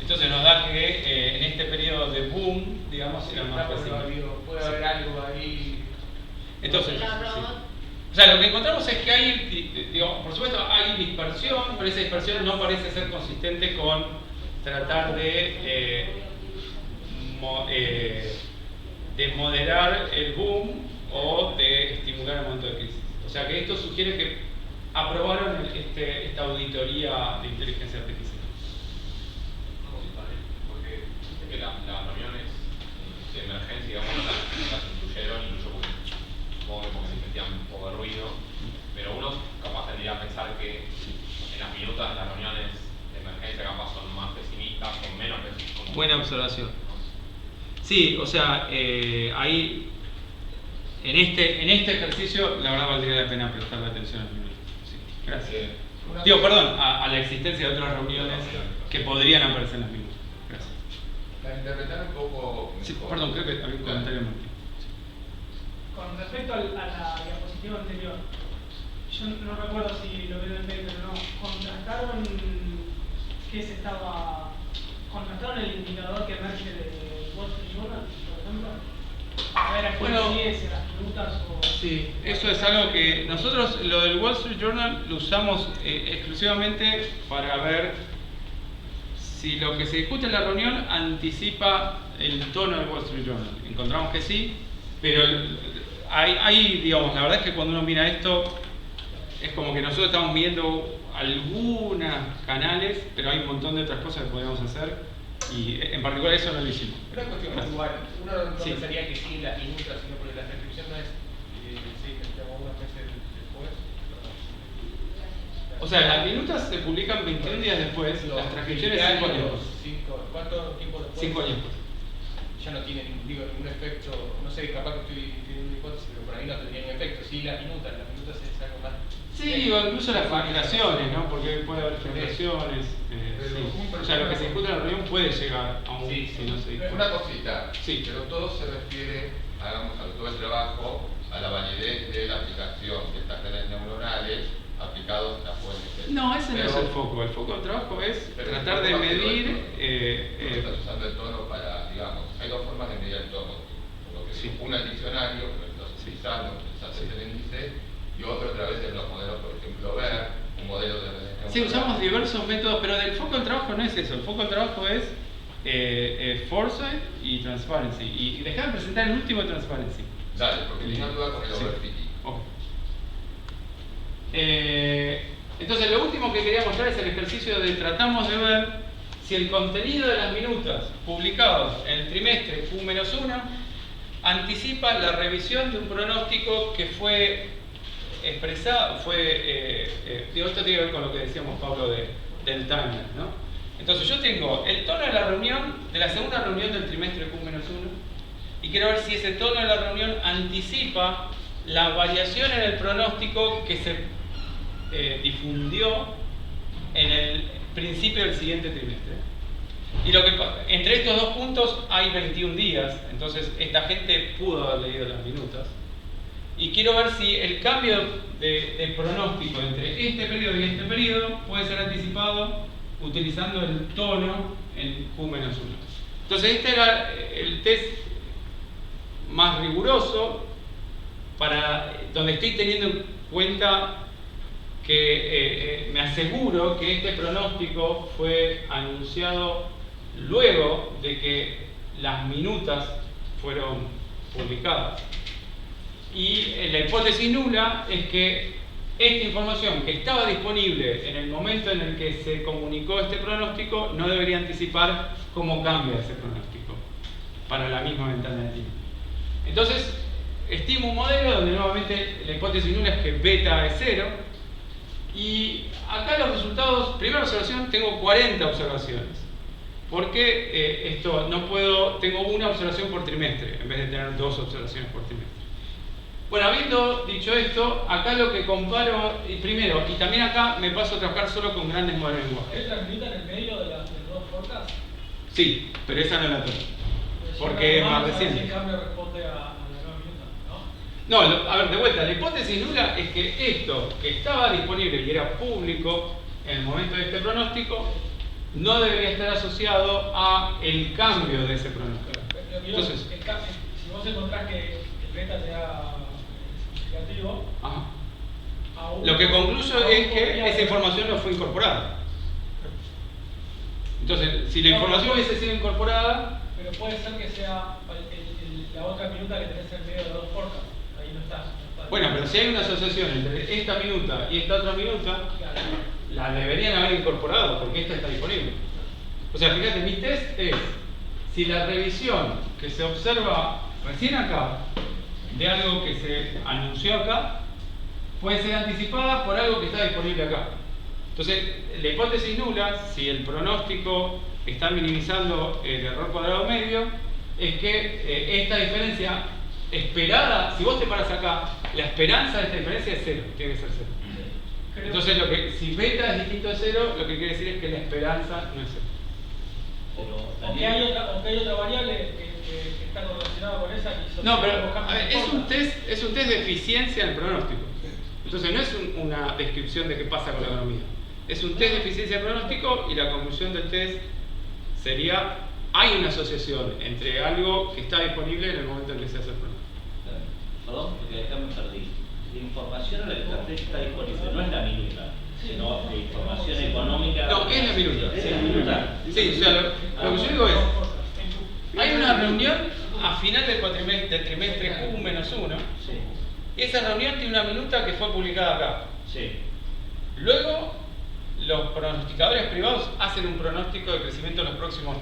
[SPEAKER 3] Entonces nos da que en este periodo de boom, digamos, era más pesimistas.
[SPEAKER 10] Puede haber algo ahí.
[SPEAKER 3] Entonces, sí. O sea, lo que encontramos es que hay, digamos, por supuesto, hay dispersión, pero esa dispersión no parece ser consistente con tratar de moderar el boom o de estimular el momento de crisis. O sea que esto sugiere que aprobaron esta auditoría de inteligencia artificial.
[SPEAKER 5] Porque las reuniones de emergencia, digamos, las incluyeron, incluso supongo que porque se metían un poco de ruido, pero uno capaz tendría que pensar que en las minutas de las reuniones de emergencia capaz son más pesimistas o menos pesimistas.
[SPEAKER 3] Buena observación. Sí, o sea, ahí en este ejercicio la verdad valdría la pena prestarle atención al minuto. Sí, gracias. Digo, perdón, a la existencia de otras reuniones que podrían aparecer en los minutos. Gracias.
[SPEAKER 5] Para interpretar un poco...
[SPEAKER 3] Sí, perdón, creo que había un comentario más.
[SPEAKER 11] Con respecto a la diapositiva anterior, yo no recuerdo si lo veo en el paper o no, contrastaron el indicador que emerge de Wall Street Journal, por ejemplo, a ver a qué sigue, si las minutas o...
[SPEAKER 3] Sí, eso es algo que nosotros, lo del Wall Street Journal, lo usamos exclusivamente para ver si lo que se discute en la reunión anticipa el tono del Wall Street Journal. Encontramos que sí, pero hay, digamos, la verdad es que cuando uno mira esto, es como que nosotros estamos viendo algunos canales, pero hay un montón de otras cosas que podemos hacer y en particular eso no lo hicimos.
[SPEAKER 10] Una cuestión puntual, uno no pensaría que sí las minutas, sino porque la transcripción no es unos meses después.
[SPEAKER 3] O sea, las minutas se publican 21 días después, las transcripciones 5 años.
[SPEAKER 10] ¿Cuánto tiempo después?
[SPEAKER 3] 5 años.
[SPEAKER 10] ya no tiene ningún efecto, no sé, capaz que estoy teniendo una hipótesis, pero por ahí no tendría ningún efecto. Sí, las minutas es algo más.
[SPEAKER 3] Sí, o incluso las filtraciones, ¿no? Porque puede haber filtraciones. Sí. O sea, lo que se discute en la reunión puede llegar a un si no se discute.
[SPEAKER 5] Una cosita,
[SPEAKER 3] sí.
[SPEAKER 5] Pero todo se refiere, hagamos todo el trabajo, a la validez de la aplicación de estas redes neuronales aplicados a fuentes.
[SPEAKER 3] No, ese no es el foco. El foco del trabajo es tratar de medir.
[SPEAKER 5] Estás usando el tono para, digamos, hay dos formas de medir el tono. Una el diccionario, que lo estás utilizando, utilizas el índice, y otro a través de los modelos, por ejemplo, ver un modelo de redes neuronales.
[SPEAKER 3] Sí, usamos diversos métodos, pero el foco del trabajo no es eso. El foco del trabajo es foresight y transparency. Y dejame presentar el último de transparency.
[SPEAKER 5] Dale, porque tenía duda con el overfitting.
[SPEAKER 3] Entonces, lo último que quería mostrar es el ejercicio de tratamos de ver si el contenido de las minutas publicados en el trimestre Q-1 anticipa la revisión de un pronóstico que fue expresado, digo, esto tiene que ver con lo que decíamos, Pablo, del timer, ¿no? Entonces yo tengo el tono de la reunión, de la segunda reunión del trimestre Q-1, y quiero ver si ese tono de la reunión anticipa la variación en el pronóstico que se difundió en el principio del siguiente trimestre. Y lo que entre estos dos puntos hay 21 días, entonces esta gente pudo haber leído las minutas. Y quiero ver si el cambio de pronóstico entre este periodo y este periodo puede ser anticipado utilizando el tono en Q-1. Entonces este era el test más riguroso donde estoy teniendo en cuenta que me aseguro que este pronóstico fue anunciado luego de que las minutas fueron publicadas. Y la hipótesis nula es que esta información que estaba disponible en el momento en el que se comunicó este pronóstico no debería anticipar cómo cambia ese pronóstico para la misma ventana de tiempo. Entonces, estimo un modelo donde nuevamente la hipótesis nula es que beta es 0. Y acá los resultados, primera observación, tengo 40 observaciones. Porque esto no puedo, tengo una observación por trimestre en vez de tener 2 observaciones por trimestre. Bueno, habiendo dicho esto, acá lo que comparo, primero, y también acá me paso a trabajar solo con grandes modelos de lenguaje.
[SPEAKER 11] ¿Es transmita en el medio de los dos forecasts?
[SPEAKER 3] Sí, pero esa no la tengo. Porque es más reciente.
[SPEAKER 11] ¿El cambio responde a la nueva minuta?
[SPEAKER 3] No, a ver, de vuelta, la hipótesis nula es que esto que estaba disponible y era público en el momento de este pronóstico no debería estar asociado a el cambio de ese pronóstico.
[SPEAKER 11] Entonces, si vos encontrás que el beta sea significativo,
[SPEAKER 3] lo que concluyo es que esa información no fue incorporada. Entonces, si la información hubiese sido incorporada...
[SPEAKER 11] Pero puede ser que sea la otra minuta que tenés en medio de los dos forecasts. Ahí no está.
[SPEAKER 3] Bueno, pero si hay una asociación entre esta minuta y esta otra minuta, la deberían haber incorporado porque esta está disponible. O sea, fíjate, mi test es si la revisión que se observa recién acá de algo que se anunció acá puede ser anticipada por algo que está disponible acá. Entonces, la hipótesis nula, si el pronóstico está minimizando el error cuadrado medio, es que esta diferencia esperada, si vos te paras acá, la esperanza de esta diferencia es 0, tiene que ser 0. Entonces, si beta es distinto de 0, lo que quiere decir es que la esperanza no es 0.
[SPEAKER 11] Aunque hay otra variable que está correlacionada con esa.
[SPEAKER 3] No, pero a ver, es un test de eficiencia del pronóstico. Entonces, no es una descripción de qué pasa con la economía. Es un test de eficiencia del pronóstico y la conclusión del test sería: hay una asociación entre algo que está disponible en el momento en que se hace el pronóstico.
[SPEAKER 9] Perdón, porque acá me perdí. La información a la que está disponible no es la minuta, sino la información económica.
[SPEAKER 3] No, es la minuta.
[SPEAKER 9] Es la minuta.
[SPEAKER 3] Sí, o sea, lo que yo digo es: hay una reunión a final del trimestre Q-1, y esa reunión tiene una minuta que fue publicada acá.
[SPEAKER 9] Sí.
[SPEAKER 3] Luego, los pronosticadores privados hacen un pronóstico de crecimiento en los próximos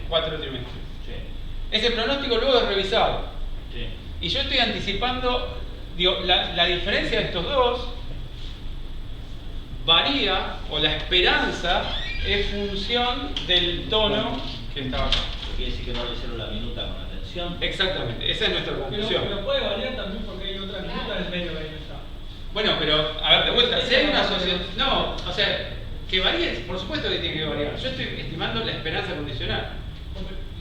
[SPEAKER 3] 4 trimestres. Ese pronóstico luego es revisado. Y yo estoy anticipando, digo, la diferencia de estos dos varía, o la esperanza es función del tono que estaba acá.
[SPEAKER 9] quiere decir que no leyeron la minuta con atención.
[SPEAKER 3] Exactamente, esa es nuestra conclusión.
[SPEAKER 11] Pero puede variar también porque hay otra minuta en el medio ahí está.
[SPEAKER 3] Bueno, pero, a ver, de vuelta, si hay una asociación... No, o sea, que varíe, por supuesto que tiene que variar. Yo estoy estimando la esperanza condicional.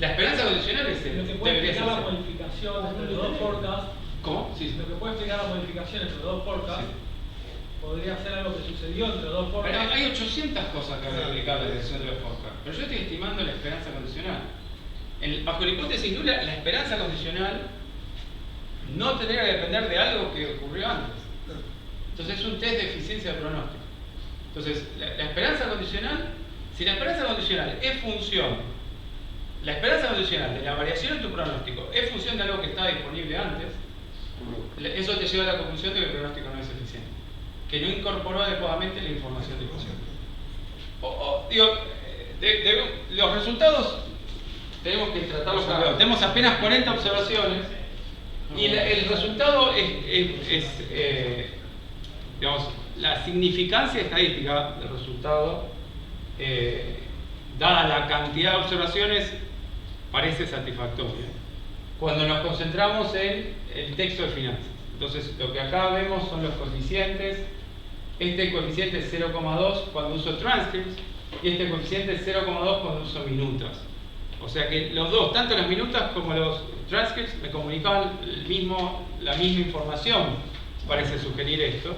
[SPEAKER 3] La esperanza condicional es
[SPEAKER 11] Lo que puede explicar la modificación entre los dos forecasts.
[SPEAKER 3] ¿Cómo? Sí.
[SPEAKER 11] Lo que puede explicar la modificación entre los dos forecasts podría ser algo que sucedió entre los dos forecasts.
[SPEAKER 3] Hay 800 cosas que explicar la decisión de los forecasts, pero yo estoy estimando la esperanza condicional. Bajo la hipótesis nula, la esperanza condicional no tendría que depender de algo que ocurrió antes. Entonces es un test de eficiencia de pronóstico. Entonces, la esperanza condicional, si la esperanza condicional es función, la esperanza condicional de la variación en tu pronóstico es función de algo que estaba disponible antes, eso te lleva a la conclusión de que el pronóstico no es eficiente, que no incorporó adecuadamente la información disponible. Los resultados tenemos que tratarlos con cuidado. Tenemos apenas 40 observaciones y el resultado digamos, la significancia estadística del resultado, dada la cantidad de observaciones, parece satisfactoria. Cuando nos concentramos en el texto de finanzas. Entonces, lo que acá vemos son los coeficientes. Este coeficiente es 0,2 cuando uso transcripts y este coeficiente es 0,2 cuando uso minutas. O sea que los dos, tanto las minutas como los transcripts, me comunicaban la misma información, parece sugerir esto.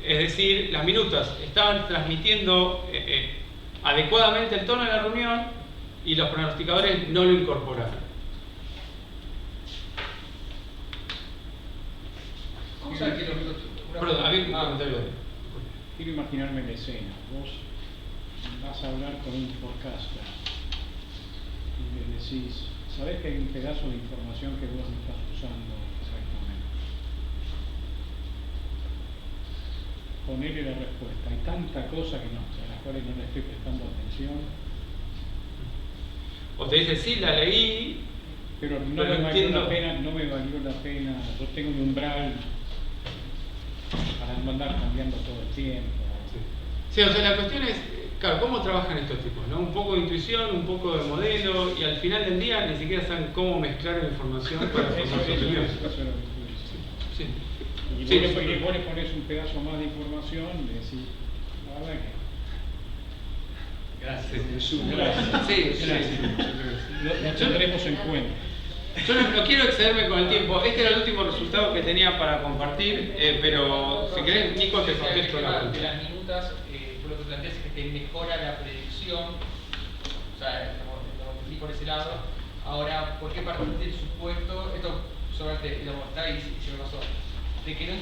[SPEAKER 3] Es decir, las minutas estaban transmitiendo adecuadamente el tono de la reunión y los pronosticadores no lo incorporaron.
[SPEAKER 10] ¿Cómo sabes que
[SPEAKER 3] Perdón, había un comentario.
[SPEAKER 2] Quiero imaginarme la escena. Vos vas a hablar con un forecaster y le decís, ¿sabés que hay un pedazo de información que vos no estás usando exactamente? Ponele la respuesta. Hay tanta cosa que a las cuales no le estoy prestando atención.
[SPEAKER 3] O te dice, sí, la leí,
[SPEAKER 2] pero no me valió la pena. Yo tengo un umbral para no andar cambiando todo el tiempo.
[SPEAKER 3] Sí, o sea, la cuestión es, claro, ¿cómo trabajan estos tipos? ¿No? Un poco de intuición, un poco de modelo, y al final del día ni siquiera saben cómo mezclar la información para formar su opinión. Sí.
[SPEAKER 2] Y vos le pones un pedazo más de información y le decís, la verdad que... Gracias.
[SPEAKER 3] Sí.
[SPEAKER 2] Lo tendremos en cuenta.
[SPEAKER 3] Yo no quiero excederme con el tiempo. Este era el último resultado que tenía para compartir, pero si querés, Nico, te contesto la pregunta.
[SPEAKER 10] De las minutas, tú lo que planteas es que te mejora la predicción, o sea, lo entendí por ese lado. Ahora, ¿por qué partir del supuesto? Esto solamente lo está y se me pasó, de que no